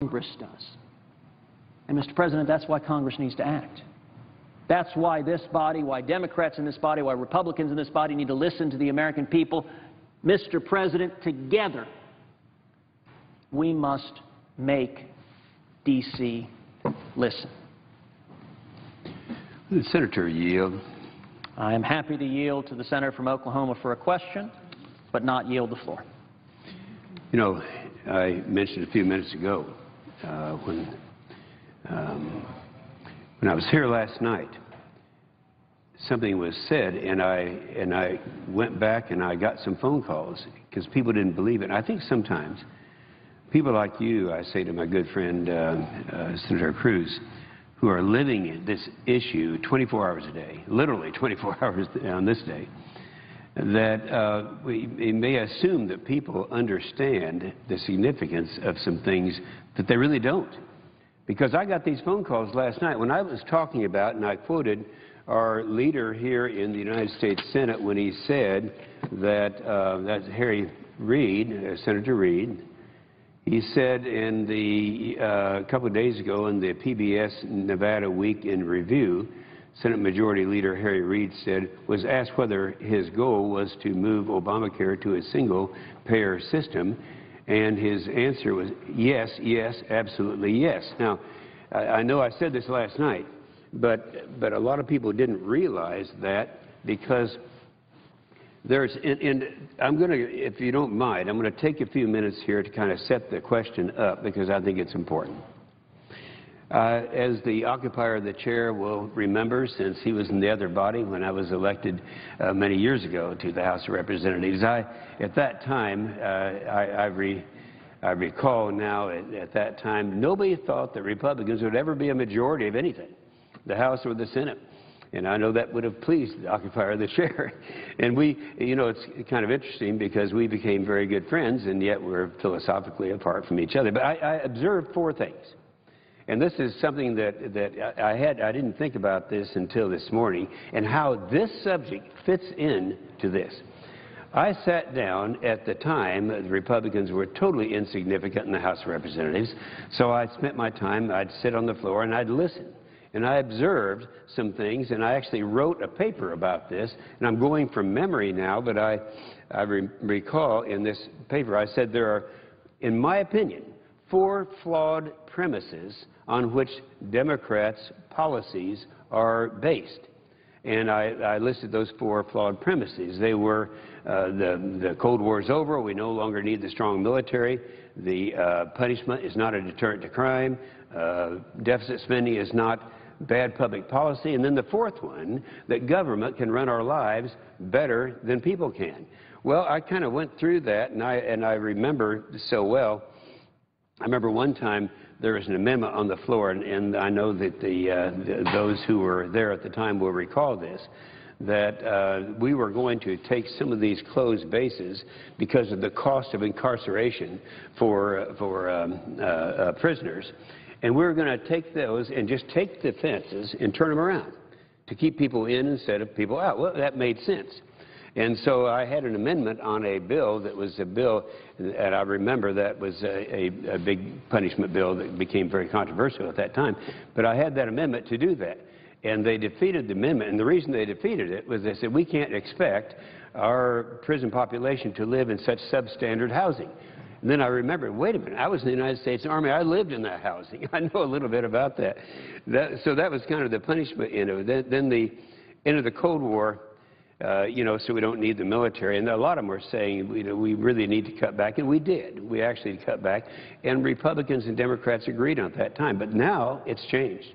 Congress does. And, Mr. President, that's why Congress needs to act. That's why this body, why Democrats in this body, why Republicans in this body need to listen to the American people. Mr. President, together, we must make D.C. listen. The Senator yield. I am happy to yield to the senator from Oklahoma for a question, but not yield the floor. You know, I mentioned a few minutes ago when I was here last night, something was said, and I went back and I got some phone calls because people didn't believe it. And I think sometimes people like you, I say to my good friend Senator Cruz, who are living this issue 24 hours a day, literally 24 hours on this day, that we may assume that people understand the significance of some things that they really don't. Because I got these phone calls last night when I was talking about, and I quoted our leader here in the United States Senate when he said that, that's Harry Reid, Senator Reid, he said in a couple of days ago in the PBS Nevada Week in Review, Senate Majority Leader Harry Reid was asked whether his goal was to move Obamacare to a single-payer system, and his answer was yes, yes, absolutely yes. Now, I know I said this last night, but a lot of people didn't realize that because and I'm going to, if you don't mind, I'm going to take a few minutes here to kind of set the question up because I think it's important. As the occupier of the chair will remember, since he was in the other body when I was elected many years ago to the House of Representatives, at that time, I recall now, at that time, nobody thought that Republicans would ever be a majority of anything, the House or the Senate. And I know that would have pleased the occupier of the chair. And you know, it's kind of interesting because we became very good friends, and yet we're philosophically apart from each other. But I observed four things. And this is something that I didn't think about this until this morning, and how this subject fits into this. I sat down at the time, the Republicans were totally insignificant in the House of Representatives, so I spent my time, I'd sit on the floor and I'd listen. And I observed some things, and I actually wrote a paper about this, and I'm going from memory now, but I recall in this paper I said there are, in my opinion, 4 flawed premises on which Democrats' policies are based. And I listed those 4 flawed premises. They were the Cold War is over, we no longer need the strong military, the punishment is not a deterrent to crime, deficit spending is not bad public policy, and then the 4th one, that government can run our lives better than people can. Well, I kind of went through that, and I remember so well. I remember one time there was an amendment on the floor, and I know that those who were there at the time will recall this, that we were going to take some of these closed bases because of the cost of incarceration for prisoners, and we were going to take those and just take the fences and turn them around to keep people in instead of people out. Well, that made sense. And so I had an amendment on a bill that was a bill, and I remember that was a big punishment bill that became very controversial at that time. But I had that amendment to do that. And they defeated the amendment. And the reason they defeated it was they said, we can't expect our prison population to live in such substandard housing. And then I remembered, wait a minute, I was in the United States Army. I lived in that housing. I know a little bit about that. So that was kind of the punishment end of it. Then the end of the Cold War, you know, so we don't need the military. And a lot of them were saying, you know, we really need to cut back. And we did. We actually cut back. And Republicans and Democrats agreed on it at that time. But now it's changed.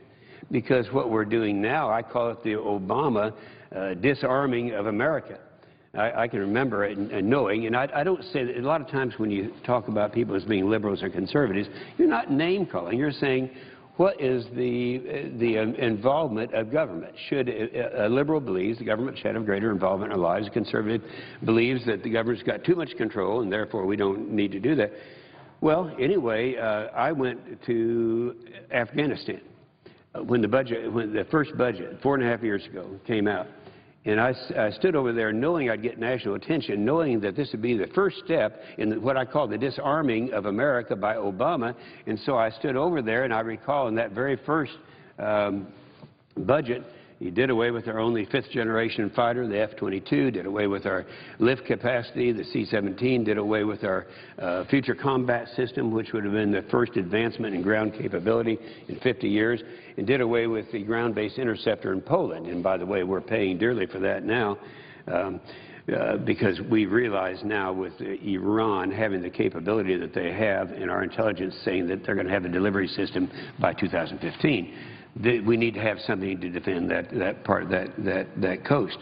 Because what we're doing now, I call it the Obama disarming of America. I can remember it and knowing, and I don't say that a lot of times when you talk about people as being liberals or conservatives, you're not name-calling. You're saying, what is the involvement of government? Should a liberal believes the government should have greater involvement in our lives, a conservative believes that the government's got too much control and therefore we don't need to do that. Well, anyway, I went to Afghanistan when the first budget, 4.5 years ago, came out. And I stood over there knowing I'd get national attention, knowing that this would be the first step in what I call the disarming of America by Obama. And so I stood over there, and I recall in that very first budget, he did away with our only fifth-generation fighter, the F-22, did away with our lift capacity, the C-17, did away with our future combat system, which would have been the first advancement in ground capability in 50 years, and did away with the ground-based interceptor in Poland. And by the way, we're paying dearly for that now because we realize now with Iran having the capability that they have and our intelligence saying that they're going to have a delivery system by 2015. We need to have something to defend that part of that coast.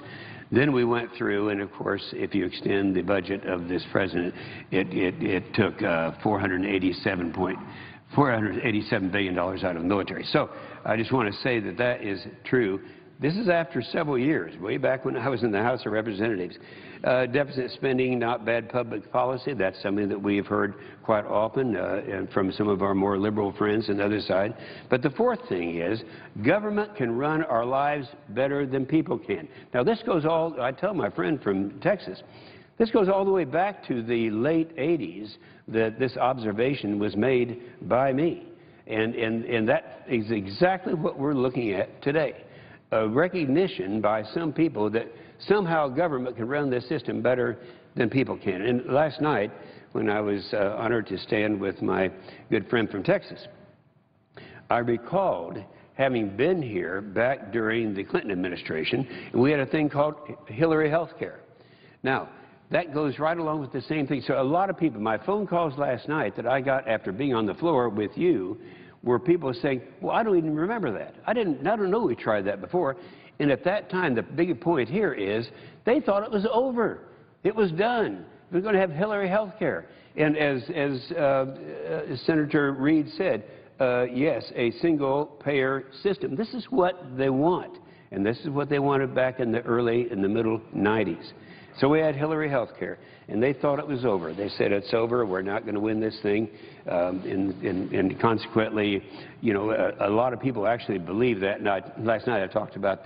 Then we went through, and of course, if you extend the budget of this president, it took $487 billion out of the military. So I just want to say that that is true. This is after several years, way back when I was in the House of Representatives. Deficit spending, not bad public policy. That's something that we have heard quite often and from some of our more liberal friends on the other side. But the fourth thing is government can run our lives better than people can. Now, this goes all, I tell my friend from Texas, this goes all the way back to the late 80s that this observation was made by me. And that is exactly what we're looking at today. A recognition by some people that somehow government can run this system better than people can. And last night, when I was honored to stand with my good friend from Texas, I recalled having been here back during the Clinton administration, and we had a thing called Hillary Healthcare. Now, that goes right along with the same thing. So a lot of people, my phone calls last night that I got after being on the floor with you, were people saying, well, I don't even remember that. I don't know we tried that before. And at that time, the big point here is they thought it was over. It was done. We're going to have Hillary health care. And as Senator Reid said, yes, a single-payer system. This is what they want. And this is what they wanted back in the middle 90s. So we had Hillary health care, and they thought it was over. They said it's over, we're not going to win this thing, and consequently, you know, a lot of people actually believe that. And last night I talked about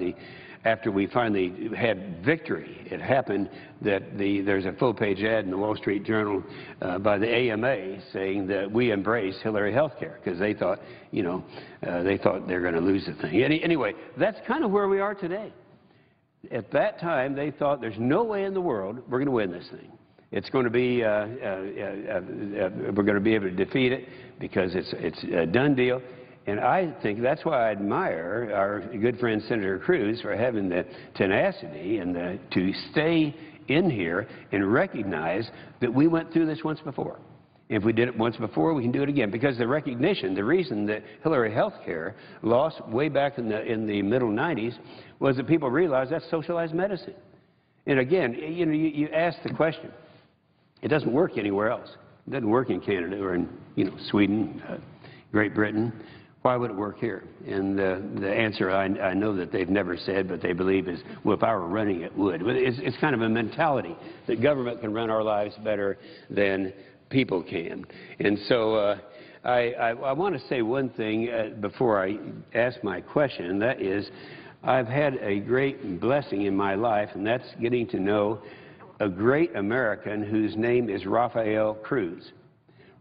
after we finally had victory, it happened that there's a full-page ad in the Wall Street Journal by the AMA saying that we embrace Hillary health care because they thought, you know, they thought they're going to lose the thing. Anyway, that's kind of where we are today. At that time, they thought there's no way in the world we're going to win this thing. It's going to be, we're going to be able to defeat it because it's a done deal. And I think that's why I admire our good friend Senator Cruz for having the tenacity and to stay in here and recognize that we went through this once before. If we did it once before, we can do it again. Because the recognition, the reason that Hillary health care lost way back in the middle 90s was that people realized that's socialized medicine. And again, you know, you ask the question. It doesn't work anywhere else. It doesn't work in Canada or in, you know, Sweden, Great Britain. Why would it work here? And the answer I know that they've never said, but they believe is, well, if I were running it, would. It's kind of a mentality that government can run our lives better than people can. And so I want to say one thing before I ask my question, and that is I've had a great blessing in my life, and that's getting to know a great American whose name is Rafael Cruz.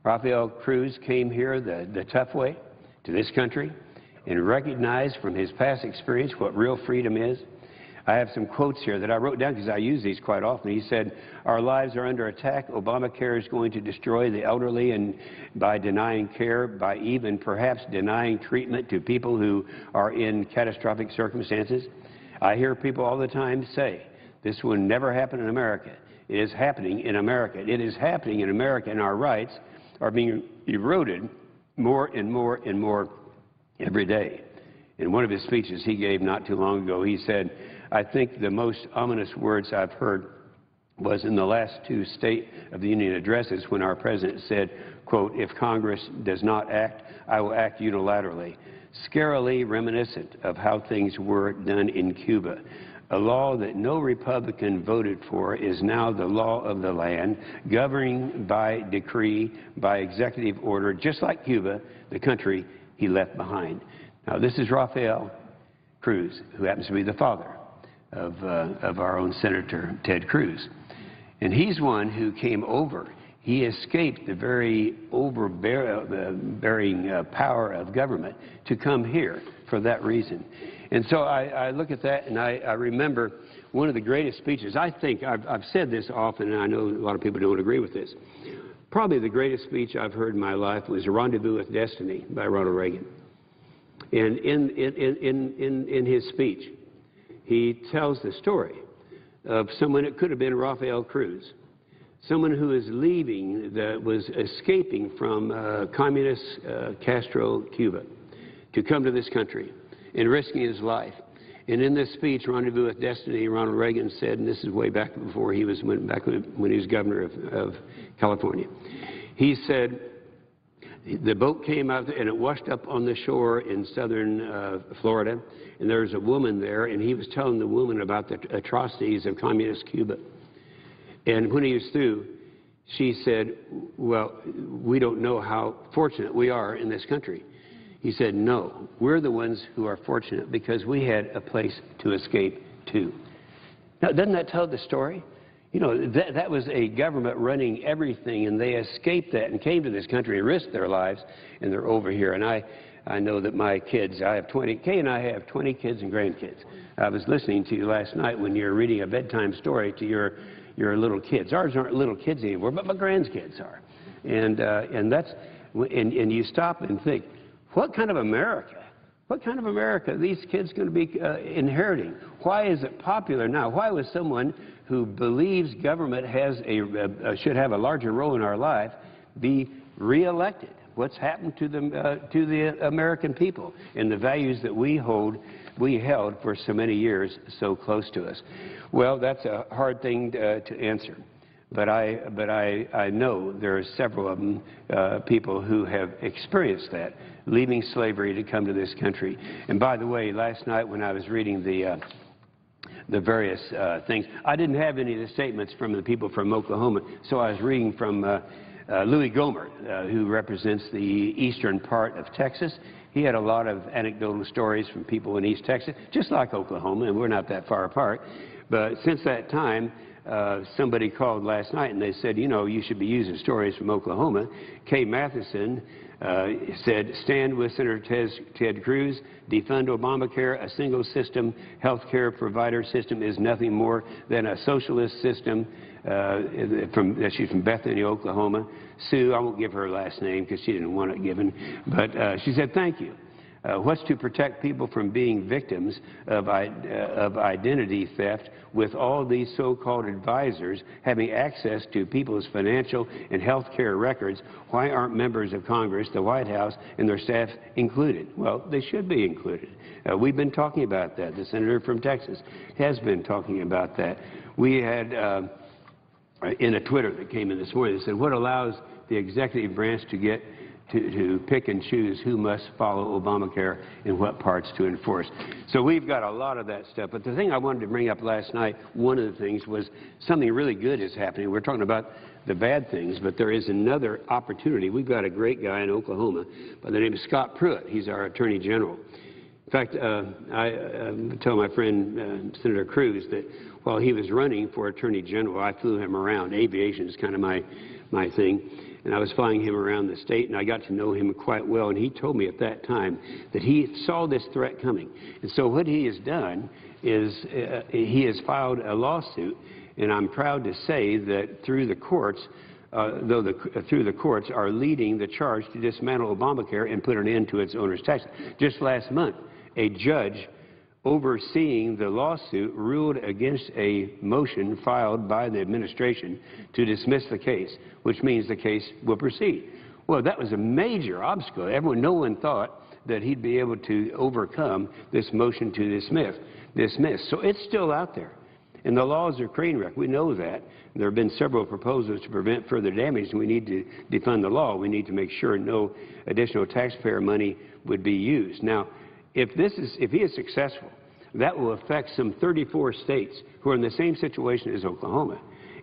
Rafael Cruz came here the tough way to this country and recognized from his past experience what real freedom is. I have some quotes here that I wrote down because I use these quite often. He said, our lives are under attack. Obamacare is going to destroy the elderly, and by denying care, by even perhaps denying treatment to people who are in catastrophic circumstances. I hear people all the time say, this will never happen in America. It is happening in America. It is happening in America, and our rights are being eroded more and more and more every day. In one of his speeches he gave not too long ago, he said, I think the most ominous words I've heard was in the last two State of the Union addresses when our president said, quote, if Congress does not act, I will act unilaterally, scarily reminiscent of how things were done in Cuba. A law that no Republican voted for is now the law of the land, governing by decree, by executive order, just like Cuba, the country he left behind. Now, this is Rafael Cruz, who happens to be the father of our own Senator Ted Cruz. And he's one who came over. He escaped the very overbearing power of government to come here for that reason. And so I look at that and I remember one of the greatest speeches. I think I've said this often, and I know a lot of people don't agree with this. Probably the greatest speech I've heard in my life was Rendezvous with Destiny by Ronald Reagan. And in his speech, he tells the story of someone, it could have been Rafael Cruz, someone who is leaving, was escaping from communist Castro, Cuba, to come to this country and risking his life. And in this speech, Rendezvous with Destiny, Ronald Reagan said, and this is way back before he was when he was governor of California, he said, the boat came out and it washed up on the shore in southern Florida, and there was a woman there, and he was telling the woman about the atrocities of communist Cuba. And when he was through, she said, well, we don't know how fortunate we are in this country. He said, no, we're the ones who are fortunate because we had a place to escape to. Now, doesn't that tell the story? You know, that was a government running everything, and they escaped that and came to this country and risked their lives, and they're over here. And I know that my kids, Kay and I have 20 kids and grandkids. I was listening to you last night when you were reading a bedtime story to your little kids. Ours aren't little kids anymore, but my grandkids are. And you stop and think, what kind of America? What kind of America are these kids going to be inheriting? Why is it popular now? Why was someone who believes government has should have a larger role in our life be reelected? What's happened to the American people and the values that we held for so many years so close to us? Well, that's a hard thing to answer. But I know there are several of them, people who have experienced that, leaving slavery to come to this country. And by the way, last night when I was reading the various things, I didn't have any of the statements from the people from Oklahoma, so I was reading from Louis Gohmert, who represents the eastern part of Texas. He had a lot of anecdotal stories from people in East Texas, just like Oklahoma, and we're not that far apart. But since that time, somebody called last night and they said, you know, you should be using stories from Oklahoma. Kay Matheson said, stand with Senator Ted Cruz, defund Obamacare. A single system health care provider system is nothing more than a socialist system. She's from Bethany, Oklahoma. Sue, I won't give her last name because she didn't want it given, but she said, thank you. What's to protect people from being victims of identity theft with all these so-called advisors having access to people's financial and health care records? Why aren't members of Congress, the White House, and their staff included? Well, they should be included. We've been talking about that. The senator from Texas has been talking about that. We had, in a Twitter that came in this morning, they said, what allows the executive branch to pick and choose who must follow Obamacare and what parts to enforce. So we've got a lot of that stuff. But the thing I wanted to bring up last night, one of the things was something really good is happening. We're talking about the bad things, but there is another opportunity. We've got a great guy in Oklahoma by the name of Scott Pruitt. He's our Attorney General. In fact, I tell my friend Senator Cruz that while he was running for Attorney General, I flew him around. Aviation is kind of my thing. And I was flying him around the state, and I got to know him quite well. And he told me at that time that he saw this threat coming. And so what he has done is he has filed a lawsuit, and I'm proud to say that through the courts, through the courts are leading the charge to dismantle Obamacare and put an end to its owner's taxes. Just last month, a judge overseeing the lawsuit ruled against a motion filed by the administration to dismiss the case, which means the case will proceed. Well, that was a major obstacle. No one thought that he'd be able to overcome this motion to dismiss. So it's still out there. And the laws are train wreck. We know that. There have been several proposals to prevent further damage, and we need to defund the law. We need to make sure no additional taxpayer money would be used. Now, if he is successful, that will affect some 34 states who are in the same situation as Oklahoma.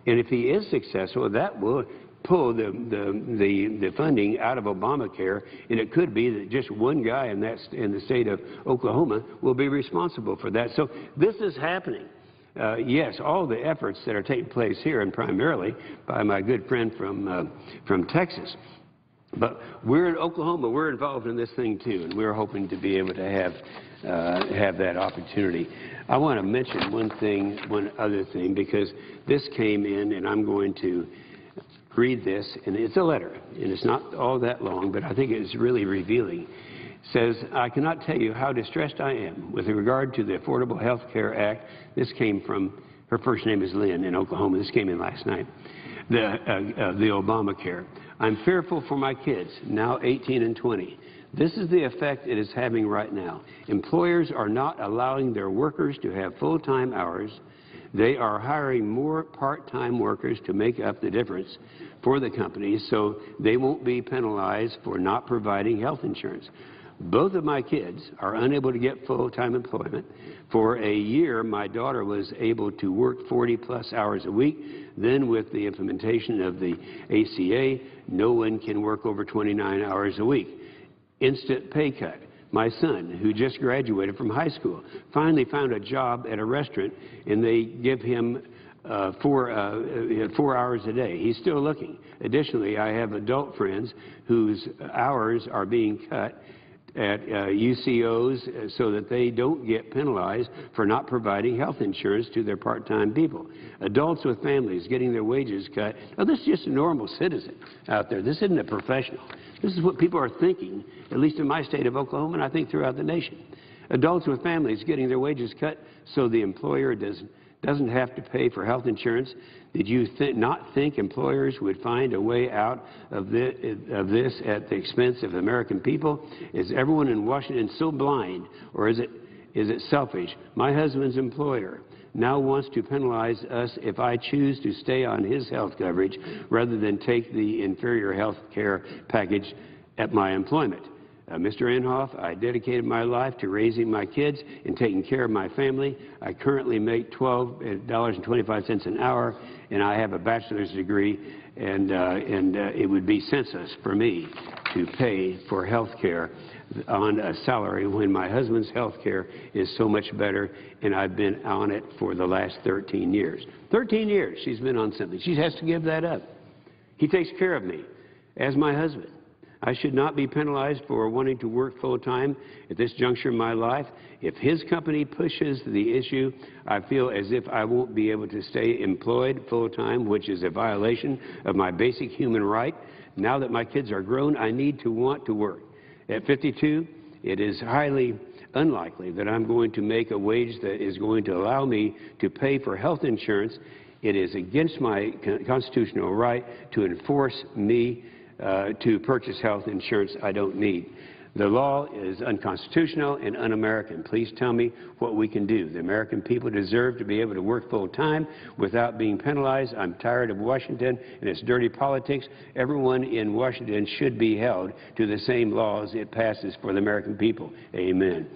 And if he is successful, that will pull the funding out of Obamacare, and it could be that just one guy in the state of Oklahoma will be responsible for that. So this is happening. yes, all the efforts that are taking place here, and primarily by my good friend from Texas. But we're in Oklahoma. We're involved in this thing too, and we're hoping to be able to have that opportunity. I want to mention one other thing, because this came in, and I'm going to read this, and it's a letter, and it's not all that long, but I think it's really revealing. It says, I cannot tell you how distressed I am with regard to the Affordable Health Care Act. This came from, her first name is Lynn in Oklahoma. This came in last night. The Obamacare. I'm fearful for my kids, now 18 and 20. This is the effect it is having right now. Employers are not allowing their workers to have full-time hours. They are hiring more part-time workers to make up the difference for the companies, so they won't be penalized for not providing health insurance. Both of my kids are unable to get full-time employment. For a year, my daughter was able to work 40-plus hours a week. Then, with the implementation of the ACA, no one can work over 29 hours a week. Instant pay cut. My son, who just graduated from high school, finally found a job at a restaurant, and they give him 4 hours a day. He's still looking. Additionally, I have adult friends whose hours are being cut at UCOs so that they don't get penalized for not providing health insurance to their part-time people. Adults with families getting their wages cut. Now, this is just a normal citizen out there. This isn't a professional. This is what people are thinking, at least in my state of Oklahoma, and I think throughout the nation. Adults with families getting their wages cut so the employer doesn't have to pay for health insurance. Did you not think employers would find a way out of this at the expense of the American people? Is everyone in Washington so blind, or is it selfish? My husband's employer now wants to penalize us if I choose to stay on his health coverage rather than take the inferior health care package at my employment. Mr. Inhofe, I dedicated my life to raising my kids and taking care of my family. I currently make $12.25 an hour, and I have a bachelor's degree, and it would be senseless for me to pay for health care on a salary when my husband's health care is so much better, and I've been on it for the last 13 years. 13 years she's been on something. She has to give that up. He takes care of me as my husband. I should not be penalized for wanting to work full-time at this juncture in my life. If his company pushes the issue, I feel as if I won't be able to stay employed full-time, which is a violation of my basic human right. Now that my kids are grown, I need to want to work. At 52, it is highly unlikely that I'm going to make a wage that is going to allow me to pay for health insurance. It is against my constitutional right to enforce me to purchase health insurance I don't need. The law is unconstitutional and un-American. Please tell me what we can do. The American people deserve to be able to work full-time without being penalized. I'm tired of Washington and its dirty politics. Everyone in Washington should be held to the same laws it passes for the American people. Amen.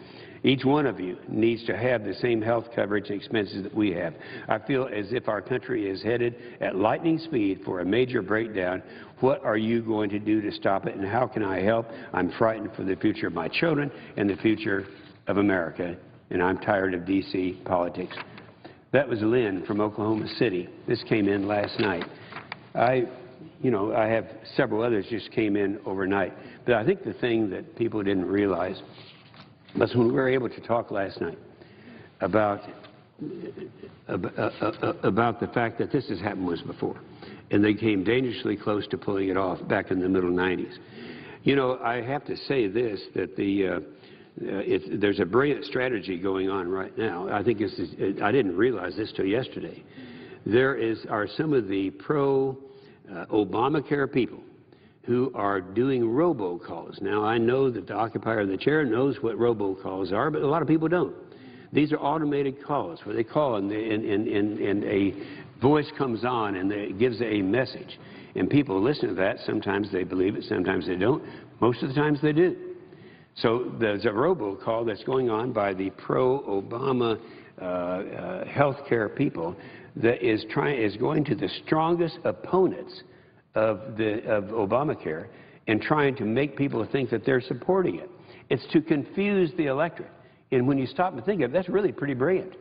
Each one of you needs to have the same health coverage and expenses that we have. I feel as if our country is headed at lightning speed for a major breakdown. What are you going to do to stop it, and how can I help? I'm frightened for the future of my children and the future of America, and I'm tired of D.C. politics. That was Lynn from Oklahoma City. This came in last night. I have several others just came in overnight, but I think the thing that people didn't realize was when we were able to talk last night about the fact that this has happened once before, and they came dangerously close to pulling it off back in the middle 90s. You know, I have to say this, that there's a brilliant strategy going on right now. I think I didn't realize this till yesterday. Are some of the pro-Obamacare people who are doing robocalls. Now, I know that the occupier of the chair knows what robocalls are, but a lot of people don't. These are automated calls where they call and a voice comes on and it gives a message. And people listen to that. Sometimes they believe it, sometimes they don't. Most of the times they do. So there's a robocall that's going on by the pro-Obama health care people that is going to the strongest opponents of Obamacare and trying to make people think that they're supporting it. It's to confuse the electorate. And when you stop and think of it, that's really pretty brilliant.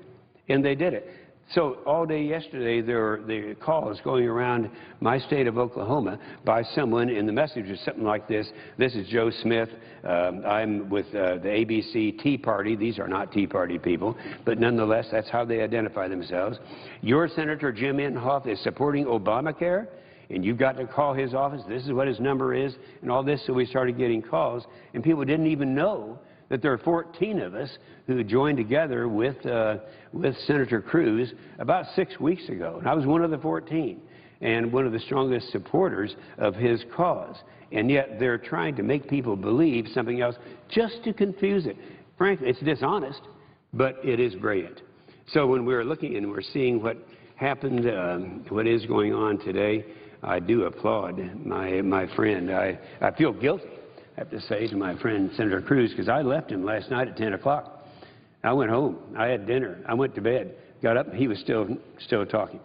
And they did it. So all day yesterday, there were the calls going around my state of Oklahoma by someone, and the message was something like this: "This is Joe Smith. I'm with the ABC Tea Party." These are not Tea Party people, but nonetheless, that's how they identify themselves. "Your Senator Jim Inhofe is supporting Obamacare, and you've got to call his office. This is what his number is," and all this. So we started getting calls, and people didn't even know that there are 14 of us who joined together with Senator Cruz about 6 weeks ago. And I was one of the 14 and one of the strongest supporters of his cause. And yet they're trying to make people believe something else just to confuse it. Frankly, it's dishonest, but it is brilliant. So when we're looking and we're seeing what happened, what is going on today, I do applaud my friend. I feel guilty, I have to say, to my friend Senator Cruz, because I left him last night at 10 o'clock. I went home. I had dinner. I went to bed. Got up, and he was still talking.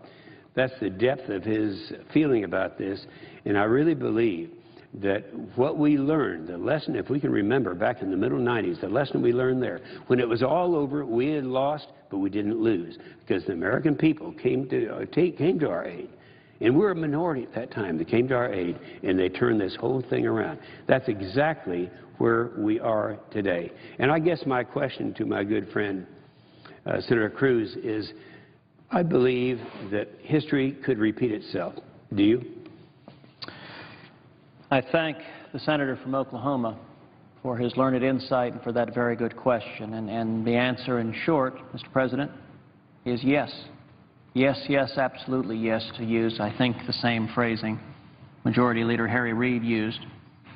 That's the depth of his feeling about this. And I really believe that what we learned, the lesson, if we can remember back in the middle 90s, the lesson we learned there, when it was all over, we had lost, but we didn't lose, because the American people came to our aid. And we're a minority at that time. They came to our aid, and they turned this whole thing around. That's exactly where we are today. And I guess my question to my good friend, Senator Cruz, is I believe that history could repeat itself. Do you? I thank the senator from Oklahoma for his learned insight and for that very good question. And the answer, in short, Mr. President, is yes. Yes, yes, absolutely yes, to use, I think, the same phrasing Majority Leader Harry Reid used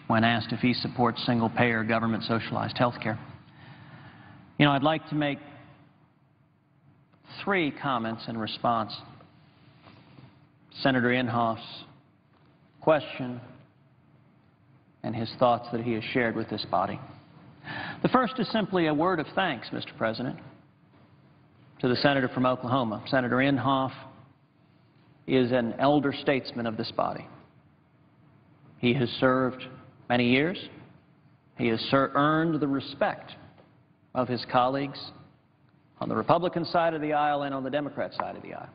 when asked if he supports single-payer, government-socialized health care. You know, I'd like to make 3 comments in response to Senator Inhofe's question and his thoughts that he has shared with this body. The first is simply a word of thanks, Mr. President, to the senator from Oklahoma. Senator Inhofe is an elder statesman of this body. He has served many years. He has earned the respect of his colleagues on the Republican side of the aisle and on the Democrat side of the aisle.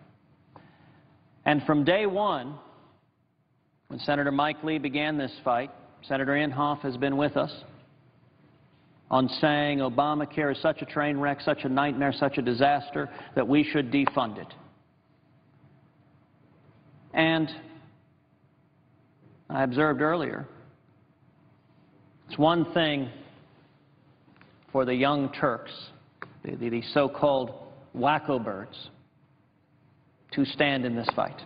And from day one, when Senator Mike Lee began this fight, Senator Inhofe has been with us on saying Obamacare is such a train wreck, such a nightmare, such a disaster, that we should defund it. And I observed earlier, it's one thing for the young Turks, the so-called wacko birds, to stand in this fight.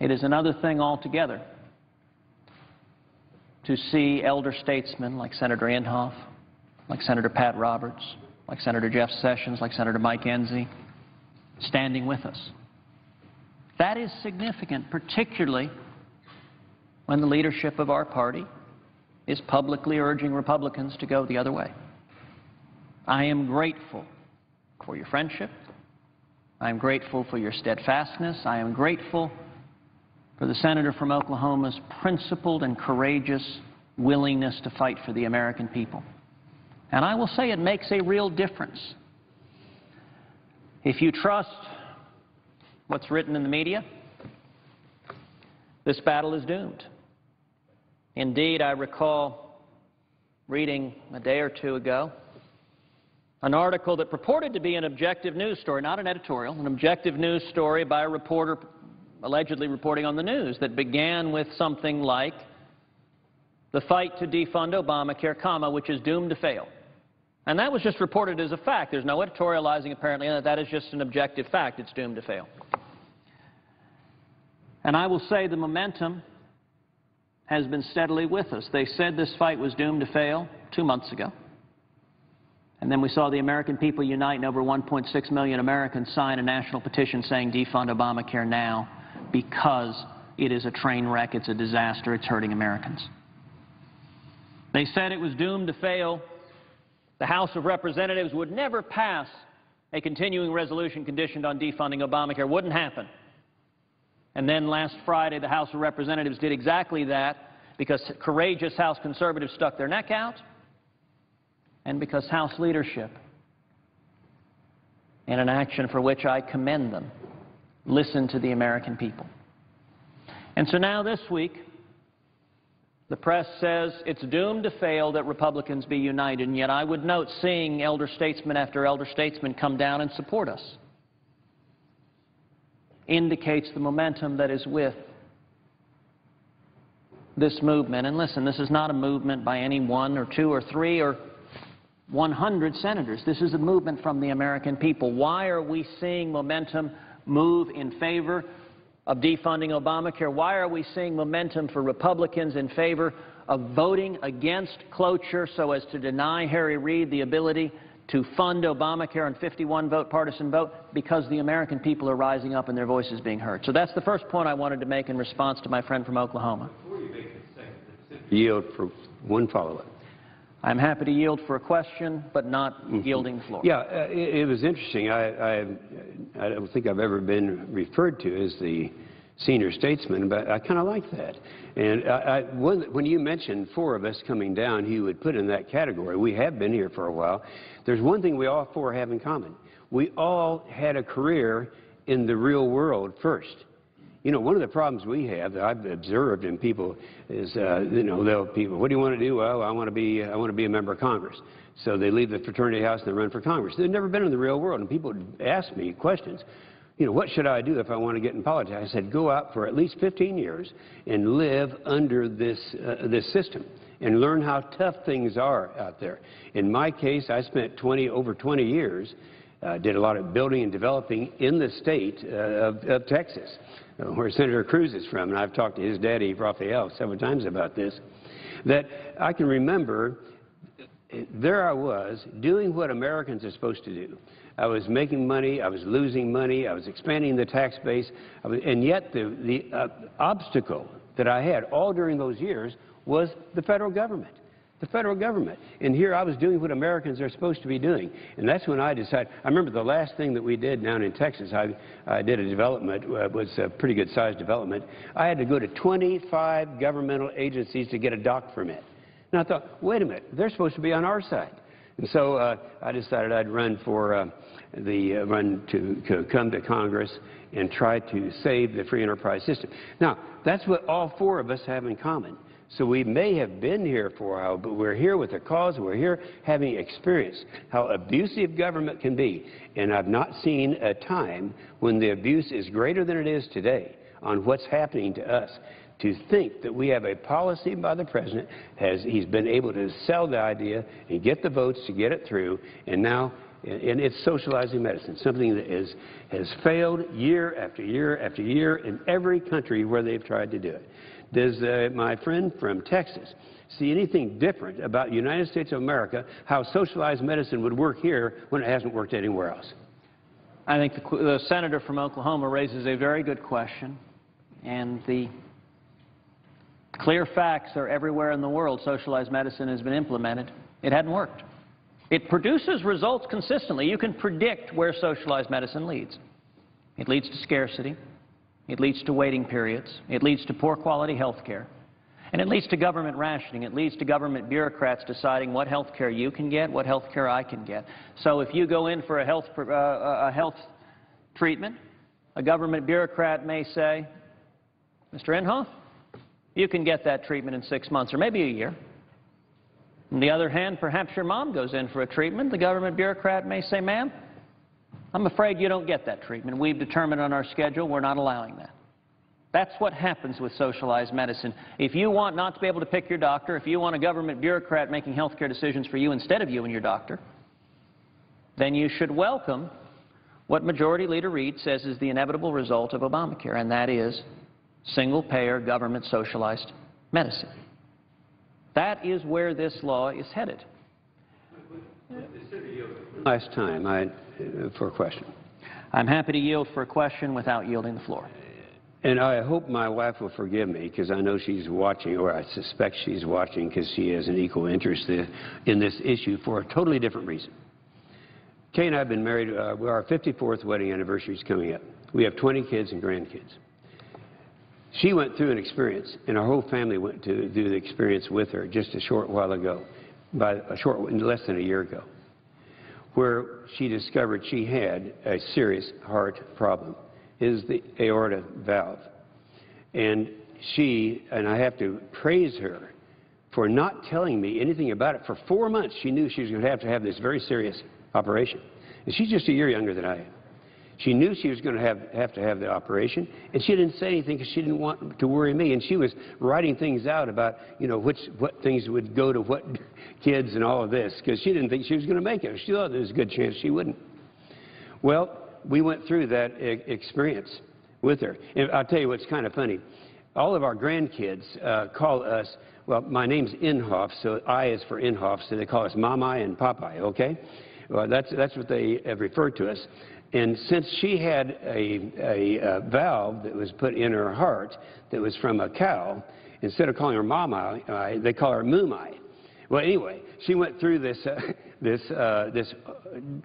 It is another thing altogether to see elder statesmen like Senator Inhofe, like Senator Pat Roberts, like Senator Jeff Sessions, like Senator Mike Enzi, standing with us. That is significant, particularly when the leadership of our party is publicly urging Republicans to go the other way. I am grateful for your friendship. I am grateful for your steadfastness. I am grateful for the senator from Oklahoma's principled and courageous willingness to fight for the American people. And I will say it makes a real difference. If you trust what's written in the media, this battle is doomed. Indeed, I recall reading a day or two ago an article that purported to be an objective news story, not an editorial, an objective news story by a reporter allegedly reporting on the news that began with something like, the fight to defund Obamacare, comma, which is doomed to fail. And that was just reported as a fact. There's no editorializing, apparently, and that is just an objective fact. It's doomed to fail. And I will say the momentum has been steadily with us. They said this fight was doomed to fail 2 months ago. And then we saw the American people unite, and over 1.6 million Americans sign a national petition saying defund Obamacare now, because it is a train wreck, it's a disaster, it's hurting Americans. They said it was doomed to fail. The House of Representatives would never pass a continuing resolution conditioned on defunding Obamacare. Wouldn't happen. And then last Friday, the House of Representatives did exactly that, because courageous House conservatives stuck their neck out, and because House leadership and an action for which I commend them. Listen to the American people. And so now this week, the press says it's doomed to fail that Republicans be united, and yet I would note seeing elder statesman after elder statesman come down and support us indicates the momentum that is with this movement. And listen, this is not a movement by any one or two or three or 100 senators. This is a movement from the American people. Why are we seeing momentum move in favor of defunding Obamacare? Why are we seeing momentum for Republicans in favor of voting against cloture so as to deny Harry Reid the ability to fund Obamacare on 51-vote partisan vote? Because the American people are rising up and their voices being heard. So that's the first point I wanted to make in response to my friend from Oklahoma. Before you make the second, yield for one follow-up. I'm happy to yield for a question, but not yielding the floor. Yeah, it was interesting. I don't think I've ever been referred to as the senior statesman, but I kind of like that. And when you mentioned four of us coming down, he would put in that category. We have been here for a while. There's one thing we all four have in common. We all had a career in the real world first. You know, one of the problems we have that I've observed in people is, people, what do you want to do? Well, I want to be a member of Congress. So they leave the fraternity house and they run for Congress. They've never been in the real world, and people would ask me questions. You know, what should I do if I want to get in politics? I said, go out for at least 15 years and live under this system and learn how tough things are out there. In my case, I spent over 20 years, did a lot of building and developing in the state of Texas, where Senator Cruz is from, and I've talked to his daddy, Raphael, several times about this, that I can remember there I was doing what Americans are supposed to do. I was making money, I was losing money, I was expanding the tax base, and yet the obstacle that I had all during those years was the federal government. The federal government. And here I was doing what Americans are supposed to be doing. And that's when I decided. I remember the last thing that we did down in Texas, I did a development, it was a pretty good sized development. I had to go to 25 governmental agencies to get a dock permit. And I thought, wait a minute, they're supposed to be on our side. And so I decided I'd run for to come to Congress and try to save the free enterprise system. Now, that's what all four of us have in common. So we may have been here for a while, but we're here with a cause. We're here having experienced how abusive government can be. And I've not seen a time when the abuse is greater than it is today on what's happening to us. To think that we have a policy by the president, he's been able to sell the idea and get the votes to get it through, and now and it's socializing medicine, something that has failed year after year after year in every country where they've tried to do it. Does my friend from Texas see anything different about the United States of America, how socialized medicine would work here when it hasn't worked anywhere else? I think the senator from Oklahoma raises a very good question, and the clear facts are everywhere in the world socialized medicine has been implemented. It hadn't worked. It produces results consistently. You can predict where socialized medicine leads. It leads to scarcity. It leads to waiting periods. It leads to poor quality health care. And it leads to government rationing. It leads to government bureaucrats deciding what health care you can get, what health care I can get. So if you go in for a health treatment, a government bureaucrat may say, Mr. Inhofe, you can get that treatment in 6 months or maybe a year. On the other hand, perhaps your mom goes in for a treatment. The government bureaucrat may say, ma'am, I'm afraid you don't get that treatment. We've determined on our schedule we're not allowing that. That's what happens with socialized medicine. If you want not to be able to pick your doctor, if you want a government bureaucrat making health care decisions for you instead of you and your doctor, then you should welcome what Majority Leader Reid says is the inevitable result of Obamacare, and that is single-payer government socialized medicine. That is where this law is headed. Last time, for a question. I'm happy to yield for a question without yielding the floor. And I hope my wife will forgive me, because I know she's watching, or I suspect she's watching, because she has an equal interest in this issue for a totally different reason. Kay and I have been married. Our 54th wedding anniversary is coming up. We have 20 kids and grandkids. She went through an experience, and our whole family went to do the experience with her just a short while ago, less than a year ago. where she discovered she had a serious heart problem, is the aorta valve. And I have to praise her for not telling me anything about it. For 4 months, she knew she was going to have this very serious operation. And she's just a year younger than I am. She knew she was going to have to have the operation, and she didn't say anything because she didn't want to worry me. And she was writing things out about, you know, what things would go to what kids and all of this, because she didn't think she was going to make it. She thought there was a good chance she wouldn't. Well, we went through that experience with her. And I'll tell you what's kind of funny. All of our grandkids call us, well, my name's Inhofe, so I is for Inhofe, so they call us Mamai and Popeye, okay? Well, that's what they have referred to us. And since she had a valve that was put in her heart that was from a cow, instead of calling her Mamai, they call her Moomai. Well, anyway, she went through this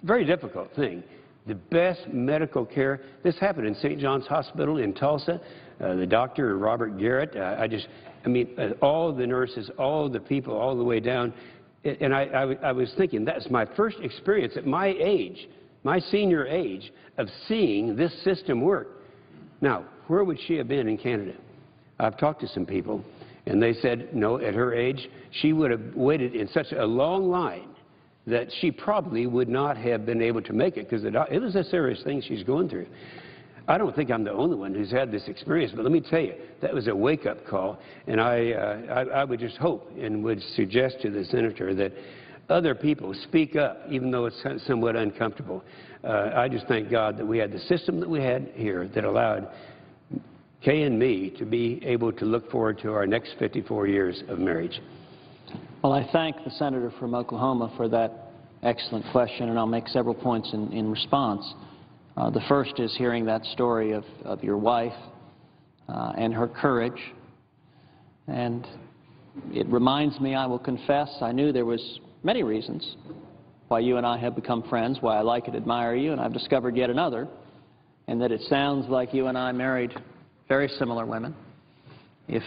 very difficult thing. The best medical care. This happened in St. John's Hospital in Tulsa. The doctor, Robert Garrett, all the nurses, all the people, all the way down. And I was thinking, that's my first experience at my age, my senior age, of seeing this system work. Now, where would she have been in Canada? I've talked to some people, and they said, no, at her age, she would have waited in such a long line that she probably would not have been able to make it, because it was a serious thing she's going through. I don't think I'm the only one who's had this experience, but let me tell you, that was a wake-up call, and I would just hope and would suggest to the senator that other people speak up, even though it's somewhat uncomfortable. I just thank God that we had the system that we had here that allowed Kay and me to be able to look forward to our next 54 years of marriage. Well, I thank the senator from Oklahoma for that excellent question, and I'll make several points in response. The first is hearing that story of your wife and her courage. And it reminds me, I will confess, I knew there was many reasons why you and I have become friends, why I like and admire you, and I've discovered yet another, and that it sounds like you and I married very similar women. If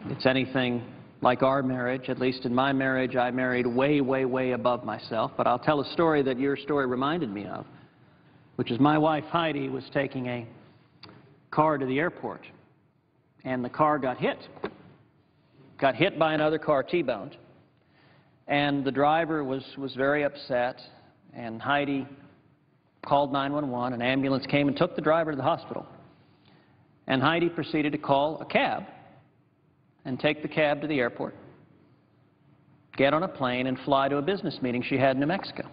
it's anything like our marriage, at least in my marriage, I married way, way, way above myself. But I'll tell a story that your story reminded me of, which is my wife Heidi was taking a car to the airport, and the car got hit by another car, T-boned. And the driver was very upset, and Heidi called 911. An ambulance came and took the driver to the hospital. And Heidi proceeded to call a cab and take the cab to the airport, get on a plane, and fly to a business meeting she had in New Mexico.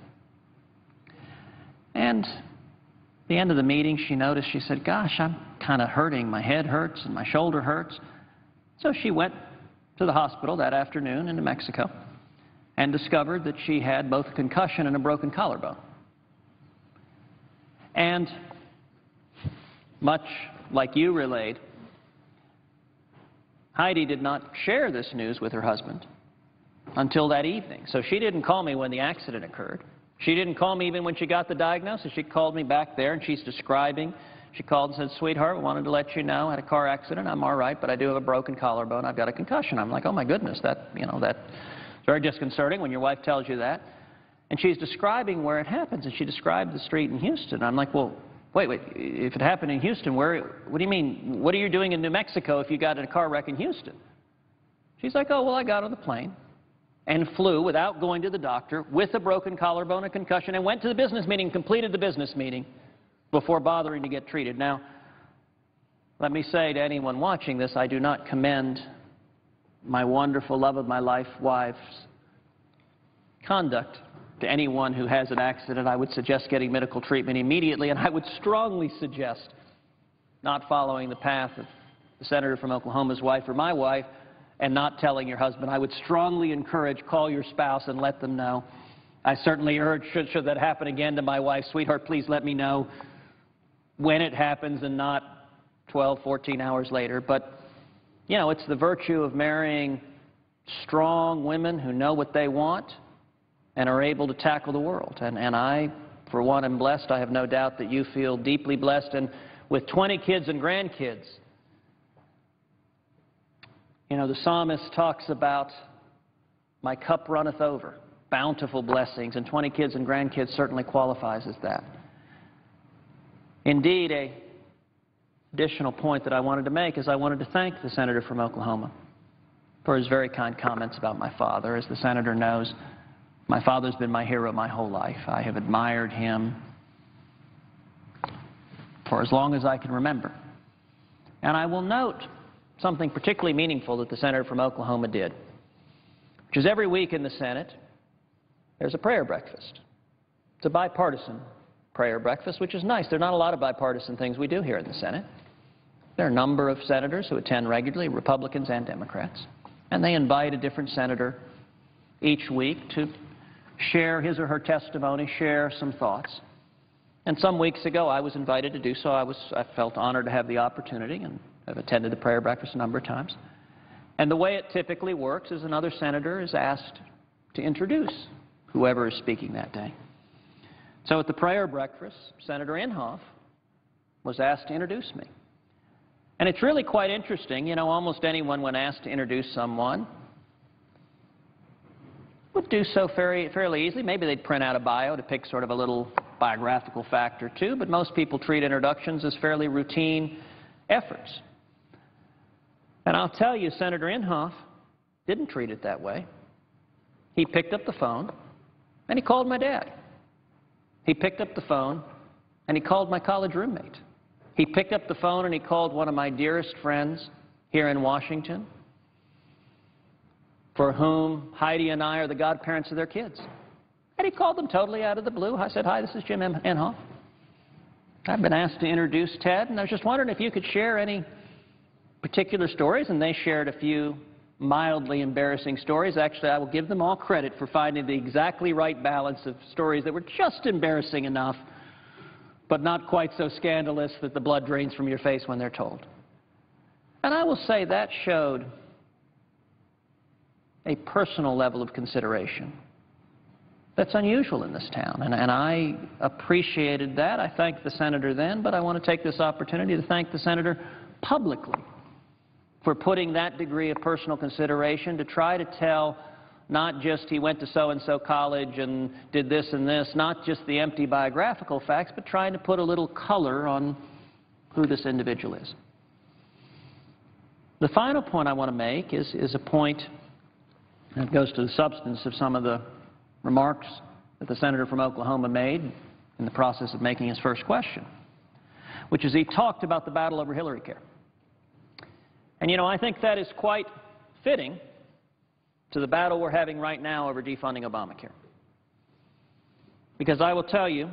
And at the end of the meeting, she noticed, she said, gosh, I'm kind of hurting. My head hurts and my shoulder hurts. So she went to the hospital that afternoon in New Mexico and discovered that she had both a concussion and a broken collarbone. And much like you relayed, Heidi did not share this news with her husband until that evening. So she didn't call me when the accident occurred. She didn't call me even when she got the diagnosis. She called me back there, and she's describing. She called and said, sweetheart, wanted to let you know I had a car accident. I'm all right, but I do have a broken collarbone. I've got a concussion. I'm like, oh, my goodness, that's very disconcerting when your wife tells you that. And she's describing where it happens, and she described the street in Houston. I'm like, well, wait, if it happened in Houston, what do you mean? What are you doing in New Mexico if you got in a car wreck in Houston? She's like, oh, well, I got on the plane and flew without going to the doctor with a broken collarbone, a concussion, and went to the business meeting, completed the business meeting before bothering to get treated. Now, let me say to anyone watching this, I do not commend my wonderful, love of my life wife's conduct. To anyone who has an accident, I would suggest getting medical treatment immediately, and I would strongly suggest not following the path of the senator from Oklahoma's wife or my wife and not telling your husband. I would strongly encourage, call your spouse and let them know. I certainly urge, should that happen again, to my wife, sweetheart, please let me know when it happens and not 12, 14 hours later. But, you know, it's the virtue of marrying strong women who know what they want and are able to tackle the world. And I, for one, am blessed. I have no doubt that you feel deeply blessed. And with 20 kids and grandkids, you know, the psalmist talks about, my cup runneth over. bountiful blessings, and 20 kids and grandkids certainly qualifies as that. Indeed, an additional point that I wanted to make is I wanted to thank the senator from Oklahoma for his very kind comments about my father. As the senator knows, my father's been my hero my whole life. I have admired him for as long as I can remember. And I will note something particularly meaningful that the senator from Oklahoma did, which is every week in the Senate, there's a prayer breakfast. It's a bipartisan prayer breakfast, which is nice. There are not a lot of bipartisan things we do here in the Senate. There are a number of senators who attend regularly, Republicans and Democrats, and they invite a different senator each week to share his or her testimony, share some thoughts. And some weeks ago, I was invited to do so. I felt honored to have the opportunity, and I've attended the prayer breakfast a number of times. And the way it typically works is another senator is asked to introduce whoever is speaking that day. So at the prayer breakfast, Senator Inhofe was asked to introduce me. And it's really quite interesting. You know, almost anyone, when asked to introduce someone, would do so fairly easily. Maybe they'd print out a bio to pick sort of a little biographical fact or two, but most people treat introductions as fairly routine efforts. And I'll tell you, Senator Inhofe didn't treat it that way. He picked up the phone and he called my dad. He picked up the phone and he called my college roommate. He picked up the phone and he called one of my dearest friends here in Washington, for whom Heidi and I are the godparents of their kids. And he called them totally out of the blue. I said, "Hi, this is Jim Inhofe. I've been asked to introduce Ted, and I was just wondering if you could share any particular stories." And they shared a few mildly embarrassing stories. Actually, I will give them all credit for finding the exactly right balance of stories that were just embarrassing enough, but not quite so scandalous that the blood drains from your face when they're told. And I will say that showed a personal level of consideration that's unusual in this town, and I appreciated that. I thanked the senator then, but I want to take this opportunity to thank the senator publicly for putting that degree of personal consideration to try to tell not just he went to so-and-so college and did this and this, not just the empty biographical facts, but trying to put a little color on who this individual is. The final point I want to make is a point that goes to the substance of some of the remarks that the senator from Oklahoma made in the process of making his first question, which is he talked about the battle over Hillary Care. And, you know, I think that is quite fitting to the battle we're having right now over defunding Obamacare. Because I will tell you,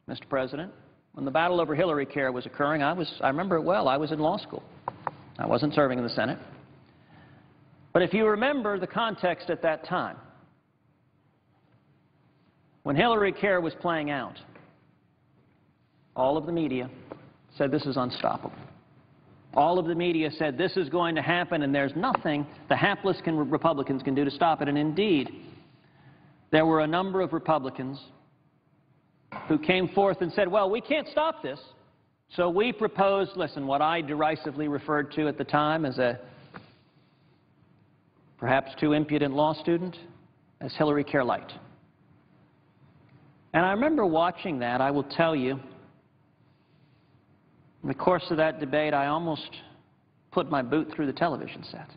Mr. President, when the battle over Hillary Care was occurring, I remember it well. I was in law school. I wasn't serving in the Senate. But if you remember the context at that time, when Hillary Care was playing out, all of the media said this is unstoppable. All of the media said this is going to happen and there's nothing the hapless Republicans can do to stop it. And indeed, there were a number of Republicans who came forth and said, well, we can't stop this. So we proposed, listen, what I derisively referred to at the time as a perhaps too impudent law student, as Hillary Care Light. And I remember watching that. I will tell you, in the course of that debate, I almost put my boot through the television set.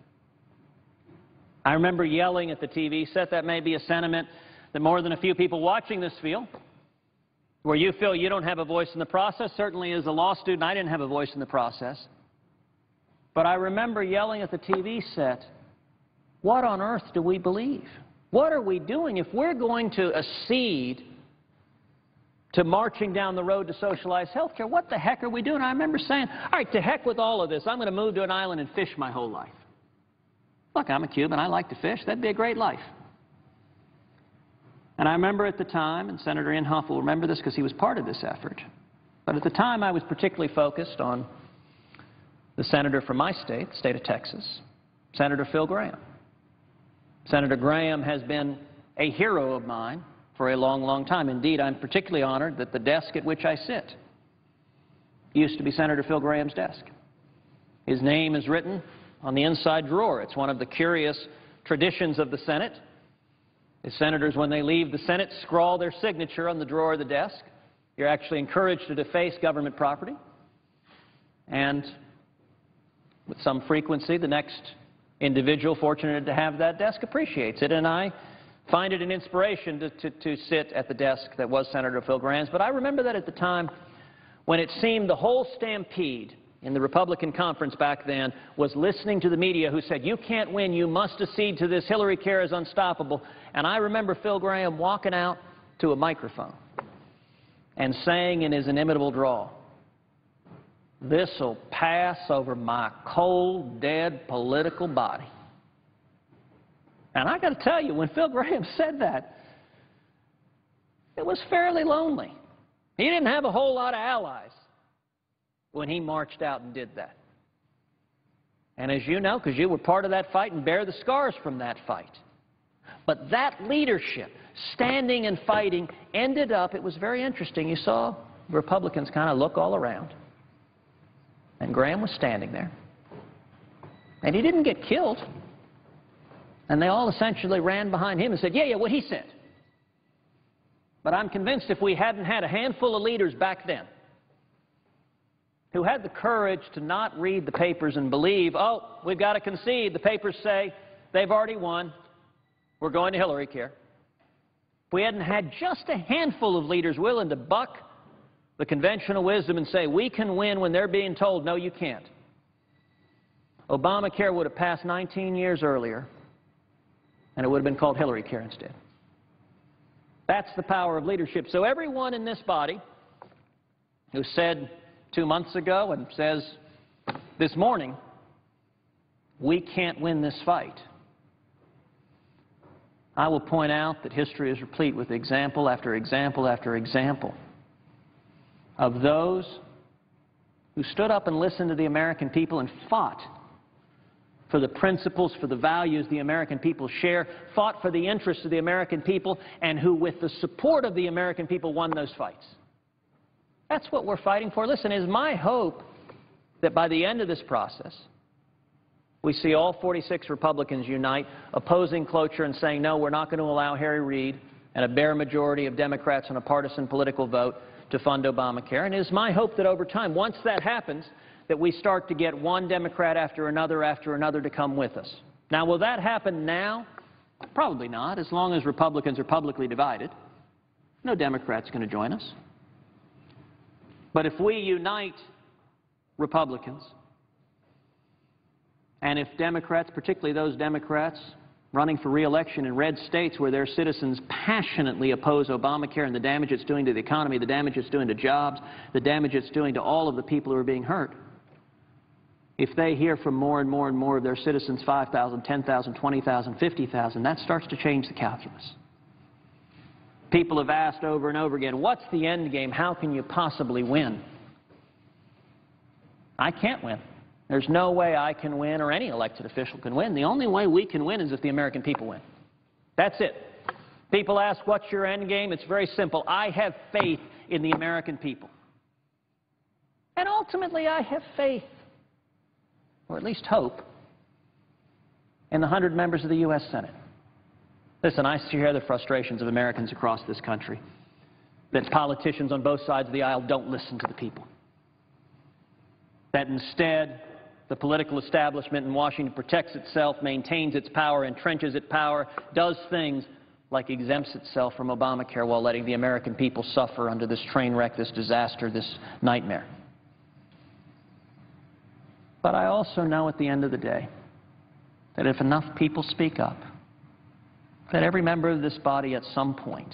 I remember yelling at the TV set. That may be a sentiment that more than a few people watching this feel, where you feel you don't have a voice in the process. Certainly as a law student, I didn't have a voice in the process. But I remember yelling at the TV set, what on earth do we believe? What are we doing? If we're going to accede to marching down the road to socialized health care, what the heck are we doing? I remember saying, all right, to heck with all of this. I'm going to move to an island and fish my whole life. Look, I'm a Cuban. I like to fish. That'd be a great life. And I remember at the time, and Senator Inhofe will remember this because he was part of this effort, but at the time I was particularly focused on the senator from my state, the state of Texas, Senator Phil Graham. Senator Graham has been a hero of mine for a long, long time. Indeed, I'm particularly honored that the desk at which I sit used to be Senator Phil Graham's desk. His name is written on the inside drawer. It's one of the curious traditions of the Senate is senators, when they leave the Senate, scrawl their signature on the drawer of the desk. You're actually encouraged to deface government property. And with some frequency, the next individual fortunate to have that desk appreciates it. And I find it an inspiration to sit at the desk that was Senator Phil Graham's. But I remember that at the time when it seemed the whole stampede in the Republican conference back then was listening to the media who said, you can't win, you must accede to this, Hillary care is unstoppable. And I remember Phil Graham walking out to a microphone and saying in his inimitable drawl, this'll pass over my cold, dead political body. And I got to tell you, when Phil Graham said that, it was fairly lonely. He didn't have a whole lot of allies when he marched out and did that. And as you know, because you were part of that fight and bear the scars from that fight, but that leadership, standing and fighting, ended up, it was very interesting. You saw Republicans kind of look all around. And Graham was standing there. And he didn't get killed. And they all essentially ran behind him and said, yeah, what he said. But I'm convinced if we hadn't had a handful of leaders back then who had the courage to not read the papers and believe, oh, we've got to concede, the papers say they've already won, we're going to Hillary care. If we hadn't had just a handful of leaders willing to buck the conventional wisdom and say we can win when they're being told, no, you can't, Obamacare would have passed 19 years earlier, and it would have been called Hillary care instead. That's the power of leadership. So everyone in this body who said 2 months ago and says this morning, we can't win this fight, I will point out that history is replete with example after example after example of those who stood up and listened to the American people and fought for the principles, for the values the American people share, fought for the interests of the American people, and who, with the support of the American people, won those fights. That's what we're fighting for. Listen, it is my hope that by the end of this process, we see all 46 Republicans unite, opposing cloture and saying, no, we're not going to allow Harry Reid and a bare majority of Democrats on a partisan political vote to fund Obamacare. And it is my hope that over time, once that happens, that we start to get one Democrat after another to come with us. Now, will that happen now? Probably not, as long as Republicans are publicly divided. No Democrat's going to join us. But if we unite Republicans, and if Democrats, particularly those Democrats running for re-election in red states where their citizens passionately oppose Obamacare and the damage it's doing to the economy, the damage it's doing to jobs, the damage it's doing to all of the people who are being hurt, if they hear from more and more and more of their citizens, 5,000, 10,000, 20,000, 50,000, that starts to change the calculus. People have asked over and over again, what's the end game? How can you possibly win? I can't win. There's no way I can win or any elected official can win. The only way we can win is if the American people win. That's it. People ask, what's your end game? It's very simple. I have faith in the American people. And ultimately, I have faith, or at least hope, in the 100 members of the U.S. Senate. Listen, I share the frustrations of Americans across this country that politicians on both sides of the aisle don't listen to the people. That instead, the political establishment in Washington protects itself, maintains its power, entrenches its power, does things like exempts itself from Obamacare while letting the American people suffer under this train wreck, this disaster, this nightmare. But I also know at the end of the day that if enough people speak up, that every member of this body at some point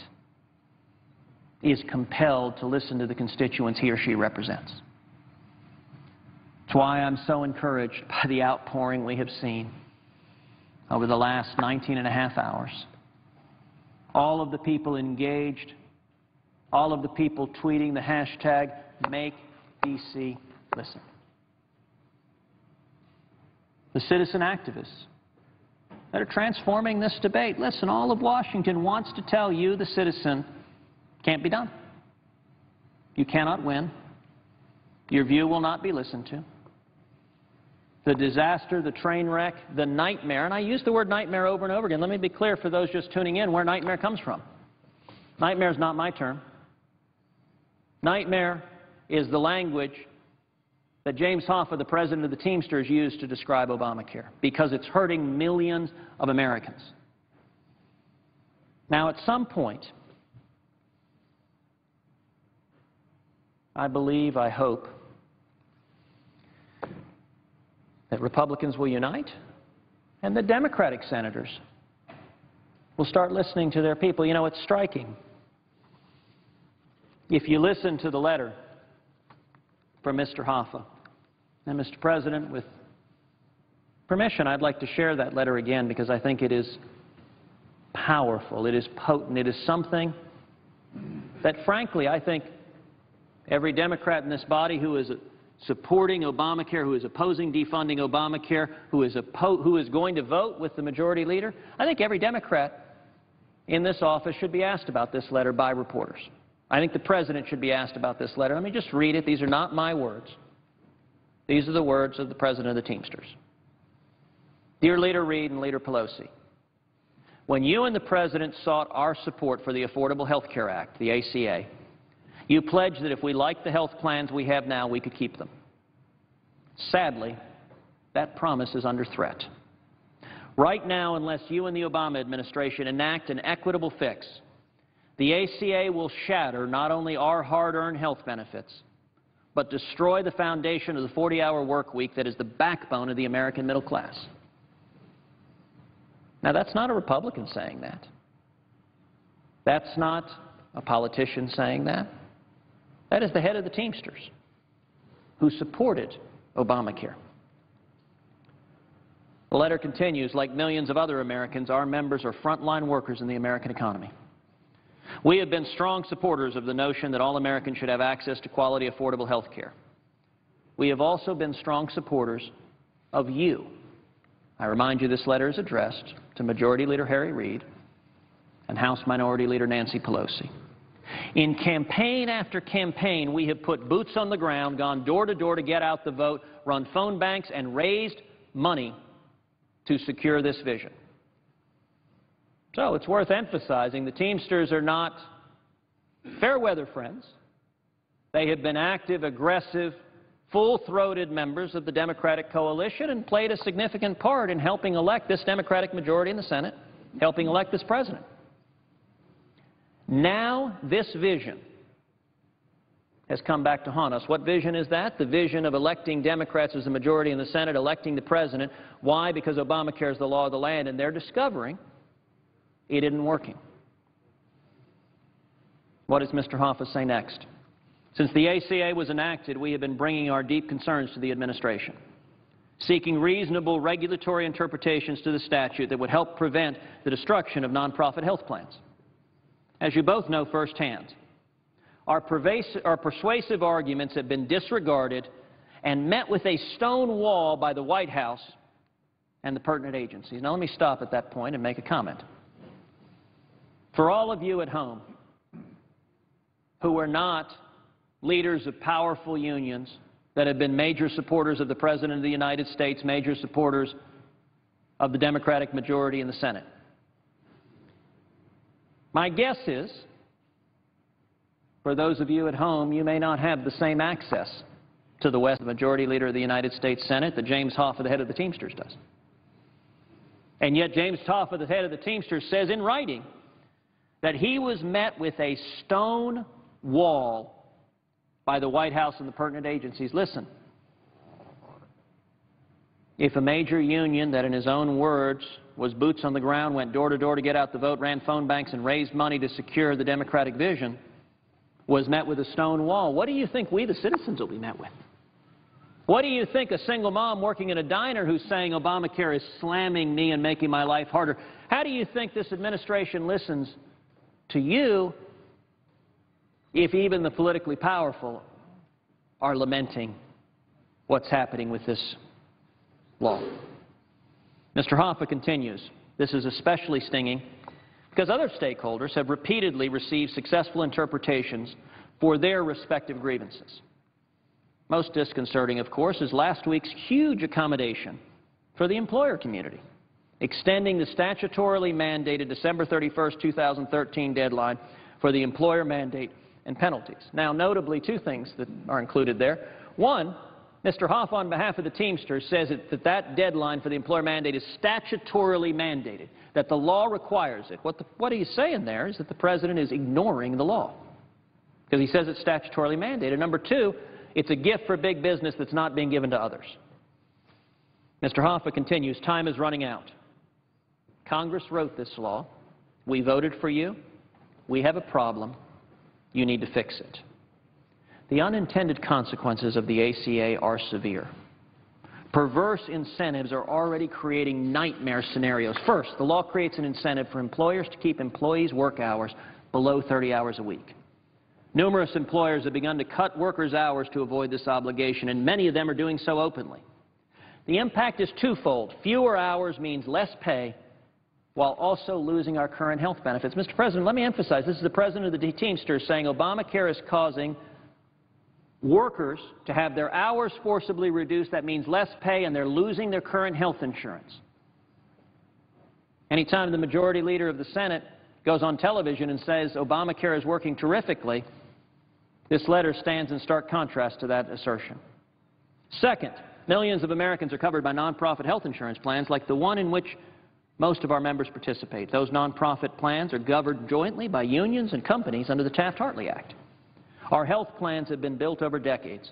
is compelled to listen to the constituents he or she represents. That's why I'm so encouraged by the outpouring we have seen over the last 19 and a half hours. All of the people engaged, all of the people tweeting the hashtag #MakeDC.Listen. The citizen activists that are transforming this debate. Listen, all of Washington wants to tell you, the citizen, can't be done. You cannot win. Your view will not be listened to. the disaster, the train wreck, the nightmare, and I use the word nightmare over and over again. Let me be clear for those just tuning in where nightmare comes from. Nightmare is not my term. Nightmare is the language that James Hoffa, the president of the Teamsters, used to describe Obamacare because it's hurting millions of Americans. Now, at some point, I believe, I hope, that Republicans will unite and the Democratic senators will start listening to their people. You know, it's striking. If you listen to the letter from Mr. Hoffa, and Mr. President, with permission, I'd like to share that letter again because I think it is powerful, it is potent, it is something that, frankly, I think every Democrat in this body who is supporting Obamacare, who is opposing defunding Obamacare, who is going to vote with the majority leader, I think every Democrat in this office should be asked about this letter by reporters. I think the President should be asked about this letter. Let me just read it. These are not my words. These are the words of the President of the Teamsters. Dear Leader Reid and Leader Pelosi, when you and the President sought our support for the Affordable Health Care Act, the ACA, you pledged that if we liked the health plans we have now, we could keep them. Sadly, that promise is under threat. Right now, unless you and the Obama administration enact an equitable fix, the ACA will shatter not only our hard-earned health benefits, but destroy the foundation of the 40-hour work week that is the backbone of the American middle class. Now, that's not a Republican saying that. That's not a politician saying that. That is the head of the Teamsters, who supported Obamacare. The letter continues, like millions of other Americans, our members are frontline workers in the American economy. We have been strong supporters of the notion that all Americans should have access to quality, affordable health care. We have also been strong supporters of you. I remind you this letter is addressed to Majority Leader Harry Reid and House Minority Leader Nancy Pelosi. In campaign after campaign, we have put boots on the ground, gone door to door to get out the vote, run phone banks, and raised money to secure this vision. So it's worth emphasizing the Teamsters are not fair-weather friends. They have been active, aggressive, full-throated members of the Democratic coalition and played a significant part in helping elect this Democratic majority in the Senate, helping elect this president. Now this vision has come back to haunt us. What vision is that? The vision of electing Democrats as the majority in the Senate, electing the president. Why? Because Obamacare is the law of the land, and they're discovering it isn't working. What does Mr. Hoffa say next? Since the ACA was enacted, we have been bringing our deep concerns to the administration, seeking reasonable regulatory interpretations to the statute that would help prevent the destruction of nonprofit health plans. As you both know firsthand, our persuasive arguments have been disregarded and met with a stone wall by the White House and the pertinent agencies. Now let me stop at that point and make a comment. For all of you at home who are not leaders of powerful unions that have been major supporters of the President of the United States, major supporters of the Democratic majority in the Senate, my guess is, for those of you at home, you may not have the same access to the West Majority Leader of the United States Senate that James Hoffa, the head of the Teamsters, does. And yet James Hoffa, the head of the Teamsters, says in writing that he was met with a stone wall by the White House and the pertinent agencies. Listen, if a major union that, in his own words, was boots on the ground, went door to door to get out the vote, ran phone banks, and raised money to secure the Democratic vision, was met with a stone wall, what do you think we, the citizens, will be met with? What do you think a single mom working in a diner who's saying Obamacare is slamming me and making my life harder, how do you think this administration listens to you if even the politically powerful are lamenting what's happening with this law? Mr. Hoffa continues, this is especially stinging because other stakeholders have repeatedly received successful interpretations for their respective grievances. most disconcerting, of course, is last week's huge accommodation for the employer community, extending the statutorily mandated December 31st, 2013 deadline for the employer mandate and penalties. Now, notably, two things that are included there. One, Mr. Hoff, on behalf of the Teamsters, says that deadline for the employer mandate is statutorily mandated, that the law requires it. What he's saying there is that the President is ignoring the law, because he says it's statutorily mandated. Number two, it's a gift for big business that's not being given to others. Mr. Hoffa continues, time is running out. Congress wrote this law. We voted for you. We have a problem. You need to fix it. The unintended consequences of the ACA are severe. Perverse incentives are already creating nightmare scenarios. First, the law creates an incentive for employers to keep employees' work hours below 30 hours a week. Numerous employers have begun to cut workers' hours to avoid this obligation, and many of them are doing so openly. The impact is twofold. Fewer hours means less pay, while also losing our current health benefits. Mr. President, let me emphasize, this is the President of the Teamsters saying Obamacare is causing workers to have their hours forcibly reduced. That means less pay, and they're losing their current health insurance. Anytime the majority leader of the Senate goes on television and says Obamacare is working terrifically, this letter stands in stark contrast to that assertion. Second, millions of Americans are covered by nonprofit health insurance plans like the one in which most of our members participate. Those nonprofit plans are governed jointly by unions and companies under the Taft-Hartley Act. Our health plans have been built over decades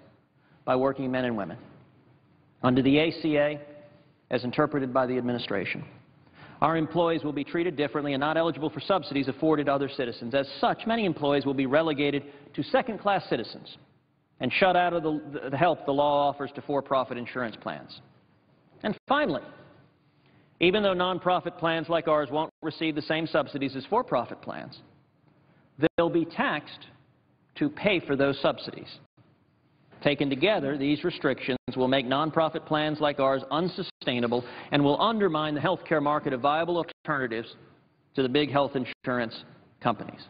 by working men and women. Under the ACA, as interpreted by the administration, our employees will be treated differently and not eligible for subsidies afforded to other citizens. As such, many employees will be relegated to second-class citizens and shut out of the help the law offers to for-profit insurance plans. And finally, even though nonprofit plans like ours won't receive the same subsidies as for-profit plans, they'll be taxed to pay for those subsidies. Taken together, these restrictions will make nonprofit plans like ours unsustainable and will undermine the health care market of viable alternatives to the big health insurance companies.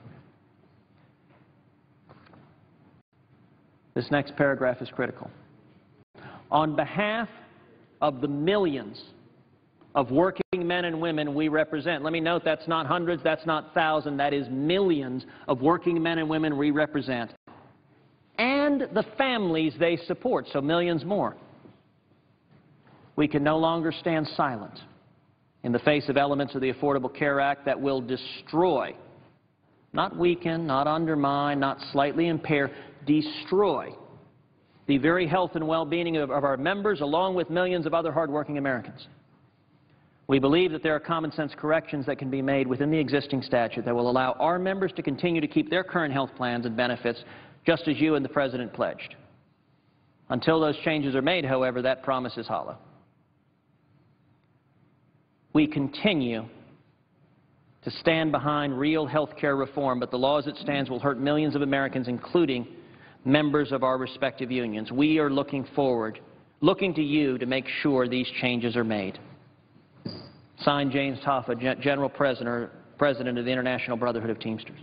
This next paragraph is critical. On behalf of the millions of working men and women we represent. Let me note, that's not hundreds, that's not thousands, that is millions of working men and women we represent. And the families they support, so millions more. We can no longer stand silent in the face of elements of the Affordable Care Act that will destroy, not weaken, not undermine, not slightly impair, destroy the very health and well-being of our members along with millions of other hardworking Americans. We believe that there are common-sense corrections that can be made within the existing statute that will allow our members to continue to keep their current health plans and benefits, just as you and the President pledged. Until those changes are made, however, that promise is hollow. We continue to stand behind real health care reform, but the law as it stands will hurt millions of Americans, including members of our respective unions. We are looking to you to make sure these changes are made. Signed, James Hoffa, General President of the International Brotherhood of Teamsters.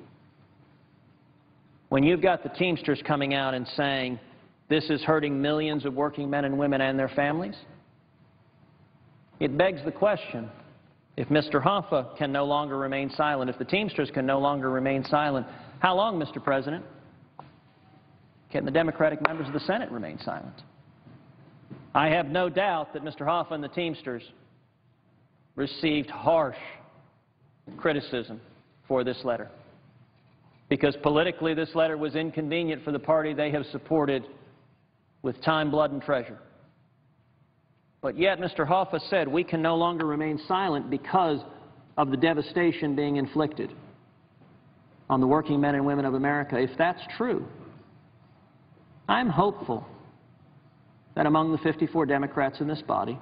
When you've got the Teamsters coming out and saying this is hurting millions of working men and women and their families, it begs the question, if Mr. Hoffa can no longer remain silent, if the Teamsters can no longer remain silent, how long, Mr. President, can the Democratic members of the Senate remain silent? I have no doubt that Mr. Hoffa and the Teamsters received harsh criticism for this letter, because politically this letter was inconvenient for the party they have supported with time, blood, and treasure. But yet Mr. Hoffa said we can no longer remain silent because of the devastation being inflicted on the working men and women of America. If that's true, I'm hopeful that among the 54 Democrats in this body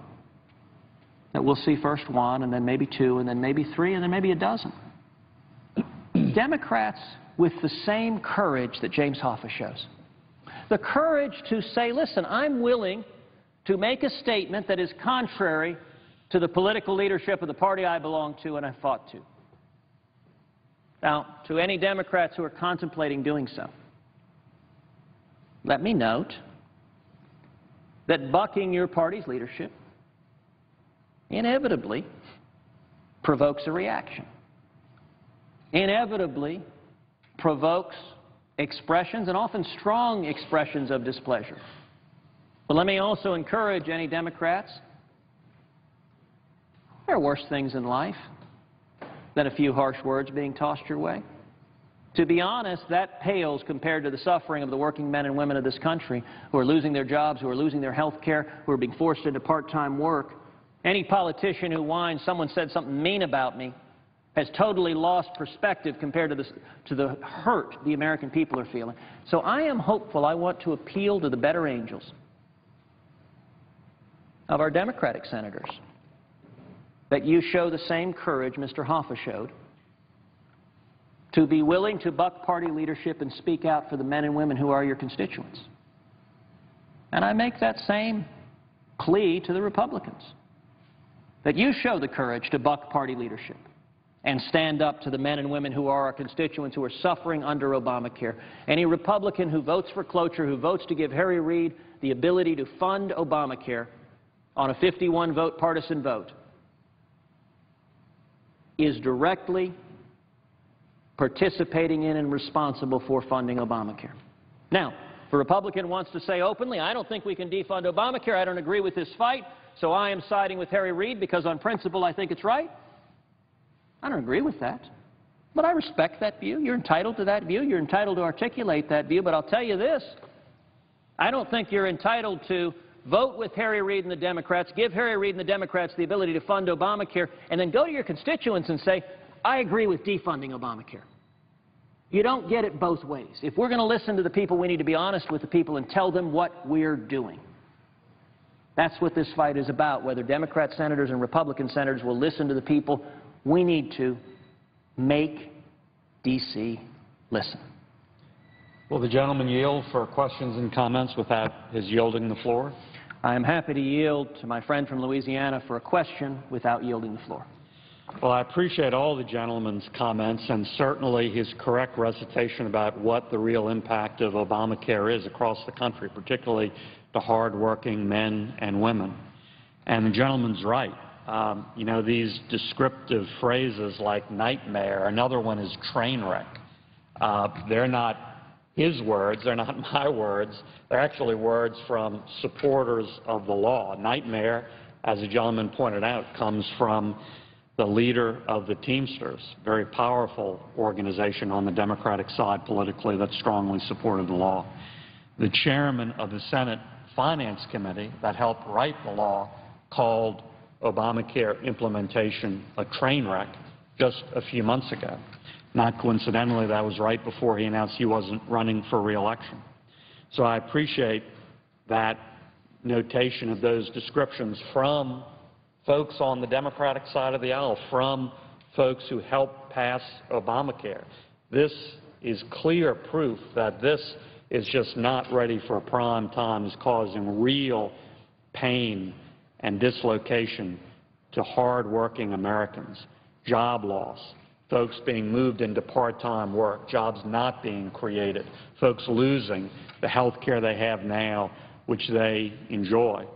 that we'll see first one, and then maybe two, and then maybe three, and then maybe a dozen. Democrats with the same courage that James Hoffa shows. The courage to say, listen, I'm willing to make a statement that is contrary to the political leadership of the party I belong to and I fought to. Now, to any Democrats who are contemplating doing so, let me note that bucking your party's leadership inevitably provokes a reaction, inevitably provokes expressions, and often strong expressions, of displeasure. But let me also encourage any Democrats, there are worse things in life than a few harsh words being tossed your way. To be honest, that pales compared to the suffering of the working men and women of this country who are losing their jobs, who are losing their health care, who are being forced into part-time work. Any politician who whines, "Someone said something mean about me," has totally lost perspective compared to the hurt the American people are feeling. So I am hopeful. I want to appeal to the better angels of our Democratic senators that you show the same courage Mr. Hoffa showed, to be willing to buck party leadership and speak out for the men and women who are your constituents. And I make that same plea to the Republicans, that you show the courage to buck party leadership and stand up to the men and women who are our constituents, who are suffering under Obamacare. Any Republican who votes for cloture, who votes to give Harry Reid the ability to fund Obamacare on a 51-vote partisan vote, is directly participating in and responsible for funding Obamacare. Now, if a Republican wants to say openly, "I don't think we can defund Obamacare, I don't agree with this fight, so I am siding with Harry Reid because on principle I think it's right," I don't agree with that. But I respect that view. You're entitled to that view. You're entitled to articulate that view. But I'll tell you this, I don't think you're entitled to vote with Harry Reid and the Democrats, give Harry Reid and the Democrats the ability to fund Obamacare, and then go to your constituents and say, "I agree with defunding Obamacare." You don't get it both ways. If we're going to listen to the people, we need to be honest with the people and tell them what we're doing. That's what this fight is about. Whether Democrat senators and Republican senators will listen to the people, we need to make D.C. listen. Will the gentleman yield for questions and comments without his yielding the floor? I am happy to yield to my friend from Louisiana for a question without yielding the floor. Well, I appreciate all the gentleman's comments and certainly his correct recitation about what the real impact of Obamacare is across the country, particularly to hardworking men and women. And the gentleman's right. You know, these descriptive phrases like nightmare, another one is train wreck. They're not his words, they're not my words. They're actually words from supporters of the law. Nightmare, as the gentleman pointed out, comes from the leader of the Teamsters, very powerful organization on the Democratic side politically that strongly supported the law. The chairman of the Senate Finance Committee that helped write the law called Obamacare implementation a train wreck just a few months ago. Not coincidentally, that was right before he announced he wasn't running for re-election. So I appreciate that notation of those descriptions from folks on the Democratic side of the aisle, from folks who helped pass Obamacare. This is clear proof that this is just not ready for prime time, is causing real pain and dislocation to hard-working Americans, job loss, folks being moved into part-time work, jobs not being created, folks losing the health care they have now, which they enjoy.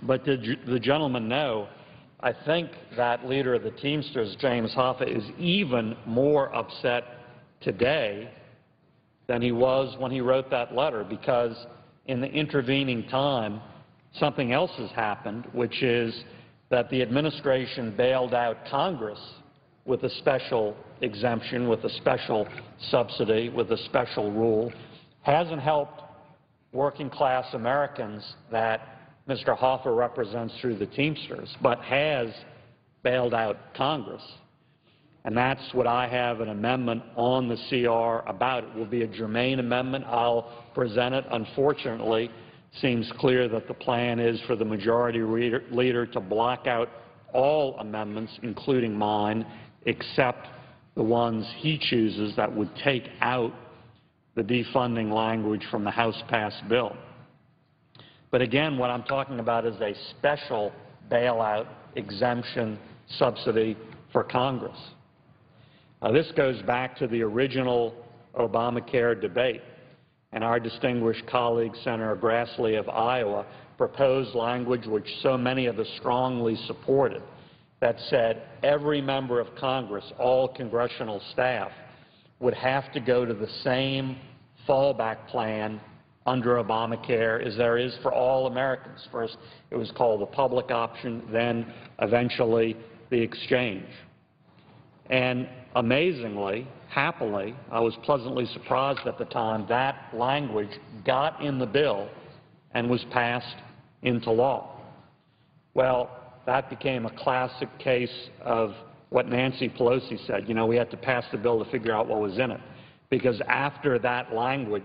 But did the gentleman know, I think that leader of the Teamsters, James Hoffa, is even more upset today than he was when he wrote that letter, because in the intervening time, something else has happened, which is that the administration bailed out Congress with a special exemption, with a special subsidy, with a special rule, hasn't helped working-class Americans that Mr. Hoffa represents through the Teamsters, but has bailed out Congress. And that's what I have an amendment on the CR about. It will be a germane amendment. I'll present it. Unfortunately, it seems clear that the plan is for the majority leader to block out all amendments, including mine, except the ones he chooses that would take out the defunding language from the House-passed bill. But again, what I'm talking about is a special bailout exemption subsidy for Congress. This goes back to the original Obamacare debate, and our distinguished colleague, Senator Grassley of Iowa, proposed language which so many of us strongly supported that said every member of Congress, all congressional staff, would have to go to the same fallback plan under Obamacare as there is for all Americans. First, it was called the public option, then eventually the exchange. And amazingly, happily, I was pleasantly surprised at the time that language got in the bill and was passed into law. Well, that became a classic case of what Nancy Pelosi said. You know, we had to pass the bill to figure out what was in it. Because after that language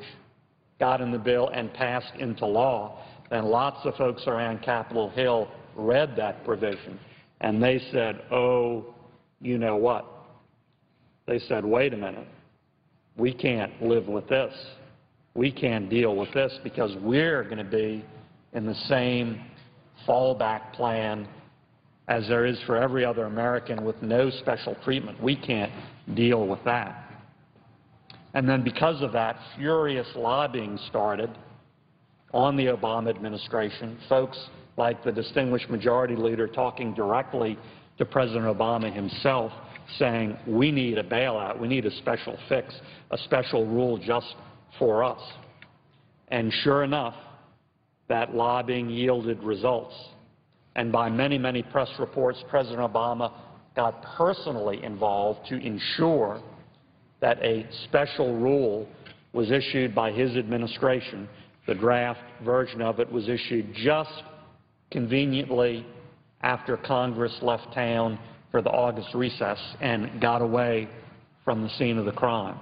got in the bill and passed into law, then lots of folks around Capitol Hill read that provision, and they said, oh, you know what? They said, wait a minute, we can't live with this. We can't deal with this because we're going to be in the same fallback plan as there is for every other American with no special treatment. We can't deal with that. And then because of that, furious lobbying started on the Obama administration, folks like the distinguished majority leader talking directly to President Obama himself, saying, we need a bailout, we need a special fix, a special rule just for us. And sure enough, that lobbying yielded results. And by many, many press reports, President Obama got personally involved to ensure that a special rule was issued by his administration. The draft version of it was issued just conveniently after Congress left town for the August recess and got away from the scene of the crime.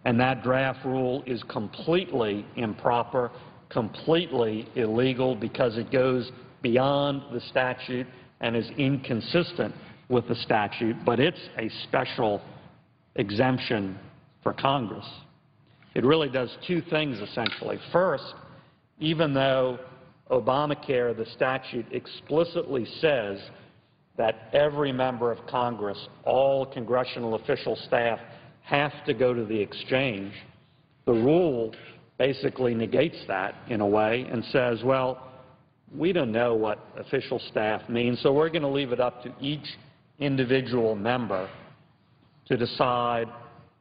And that draft rule is completely improper, completely illegal, because it goes beyond the statute and is inconsistent with the statute, but it's a special exemption for Congress. It really does two things, essentially. First, even though Obamacare, the statute, explicitly says that every member of Congress, all congressional official staff, have to go to the exchange, the rule basically negates that in a way and says, well, we don't know what official staff means, so we're going to leave it up to each individual member to decide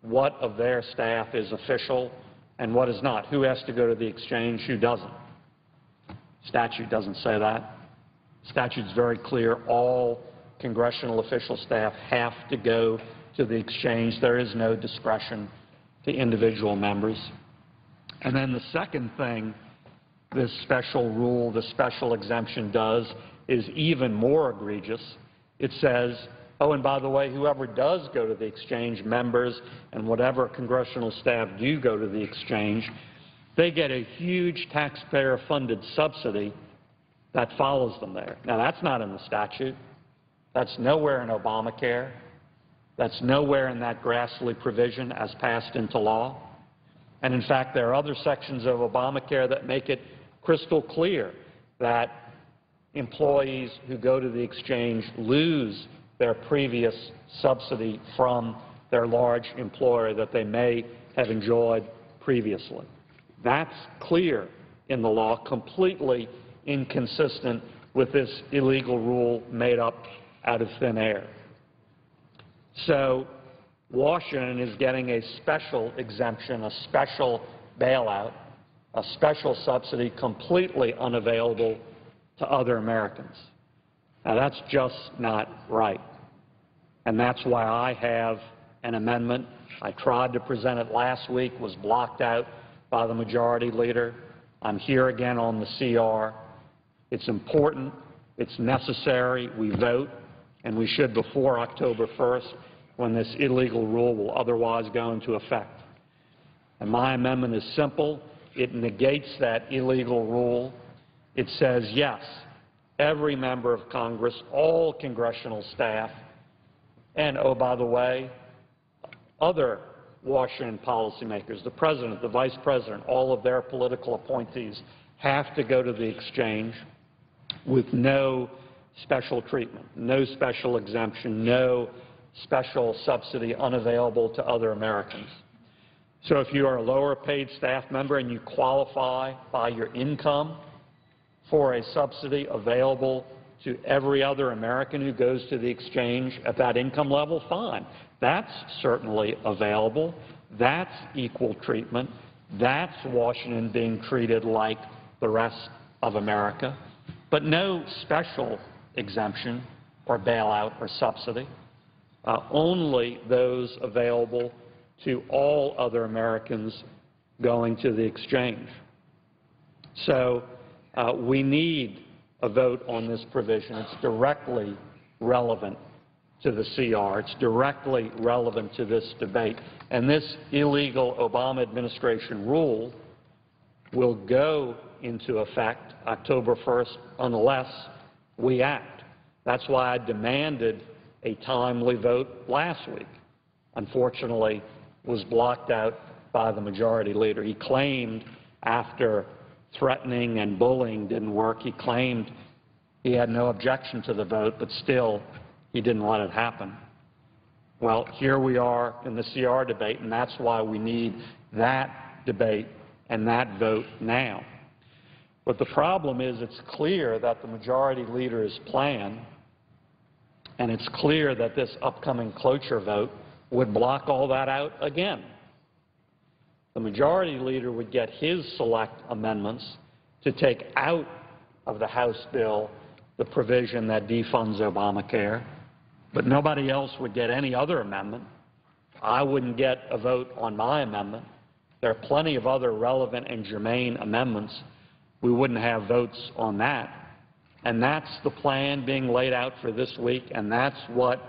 what of their staff is official and what is not, who has to go to the exchange, who doesn't. Statute doesn't say that. Statute's very clear. All congressional official staff have to go to the exchange. There is no discretion to individual members. And then the second thing this special rule, the special exemption does is even more egregious. It says, oh, and by the way, whoever does go to the exchange, members and whatever congressional staff do go to the exchange, they get a huge taxpayer-funded subsidy that follows them there. Now, that's not in the statute. That's nowhere in Obamacare. That's nowhere in that Grassley provision as passed into law. And in fact, there are other sections of Obamacare that make it crystal clear that employees who go to the exchange lose their previous subsidy from their large employer that they may have enjoyed previously. That's clear in the law, completely inconsistent with this illegal rule made up out of thin air. So Washington is getting a special exemption, a special bailout, a special subsidy completely unavailable to other Americans. Now, that's just not right. And that's why I have an amendment. I tried to present it last week, was blocked out by the majority leader. I'm here again on the CR. It's important. It's necessary. We vote, and we should before October 1st, when this illegal rule will otherwise go into effect. And my amendment is simple. It negates that illegal rule. It says, yes, every member of Congress, all congressional staff, and, oh, by the way, other Washington policymakers, the President, the Vice President, all of their political appointees have to go to the exchange with no special treatment, no special exemption, no special subsidy unavailable to other Americans. So if you are a lower paid staff member and you qualify by your income for a subsidy available to every other American who goes to the exchange at that income level, fine. That's certainly available. That's equal treatment. That's Washington being treated like the rest of America. But no special exemption or bailout or subsidy. Only those available to all other Americans going to the exchange. So we need a vote on this provision. It's directly relevant to the CR. It's directly relevant to this debate. And this illegal Obama administration rule will go into effect October 1st unless we act. That's why I demanded a timely vote last week. Unfortunately, was blocked out by the majority leader. He claimed after threatening and bullying didn't work, he claimed he had no objection to the vote, but still he didn't let it happen. Well, here we are in the CR debate, and that's why we need that debate and that vote now. But the problem is it's clear that the majority leader's plan, and it's clear that this upcoming cloture vote would block all that out again. The majority leader would get his select amendments to take out of the House bill the provision that defunds Obamacare, but nobody else would get any other amendment. I wouldn't get a vote on my amendment. There are plenty of other relevant and germane amendments. We wouldn't have votes on that. And that's the plan being laid out for this week, and that's what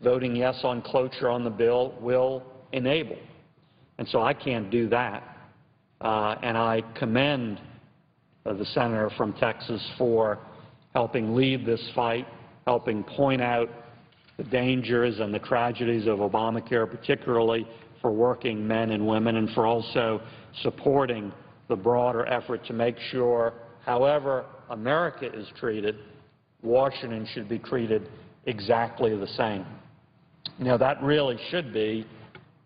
voting yes on cloture on the bill will enable. And so I can't do that. And I commend the senator from Texas for helping lead this fight, helping point out the dangers and the tragedies of Obamacare, particularly for working men and women, and for also supporting the broader effort to make sure, however America is treated, Washington should be treated exactly the same. You know, that really should be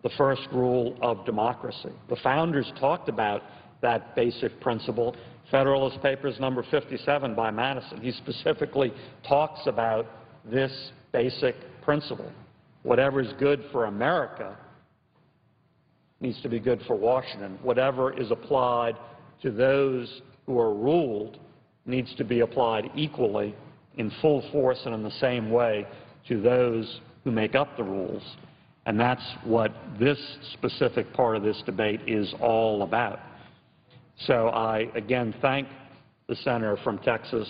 the first rule of democracy. The founders talked about that basic principle. Federalist Papers number 57 by Madison. He specifically talks about this basic principle. Whatever is good for America needs to be good for Washington. Whatever is applied to those who are ruled needs to be applied equally, in full force and in the same way to those who make up the rules. And that's what this specific part of this debate is all about. So I again thank the senator from Texas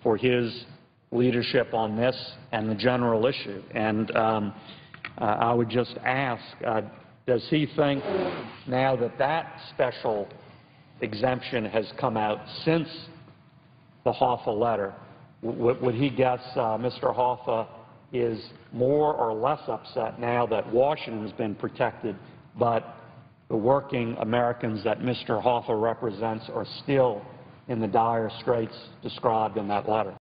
for his leadership on this and the general issue. And I would just ask, does he think now that that special exemption has come out since the Hoffa letter, would he guess Mr. Hoffa is more or less upset now that Washington has been protected, but the working Americans that Mr. Hoffa represents are still in the dire straits described in that letter?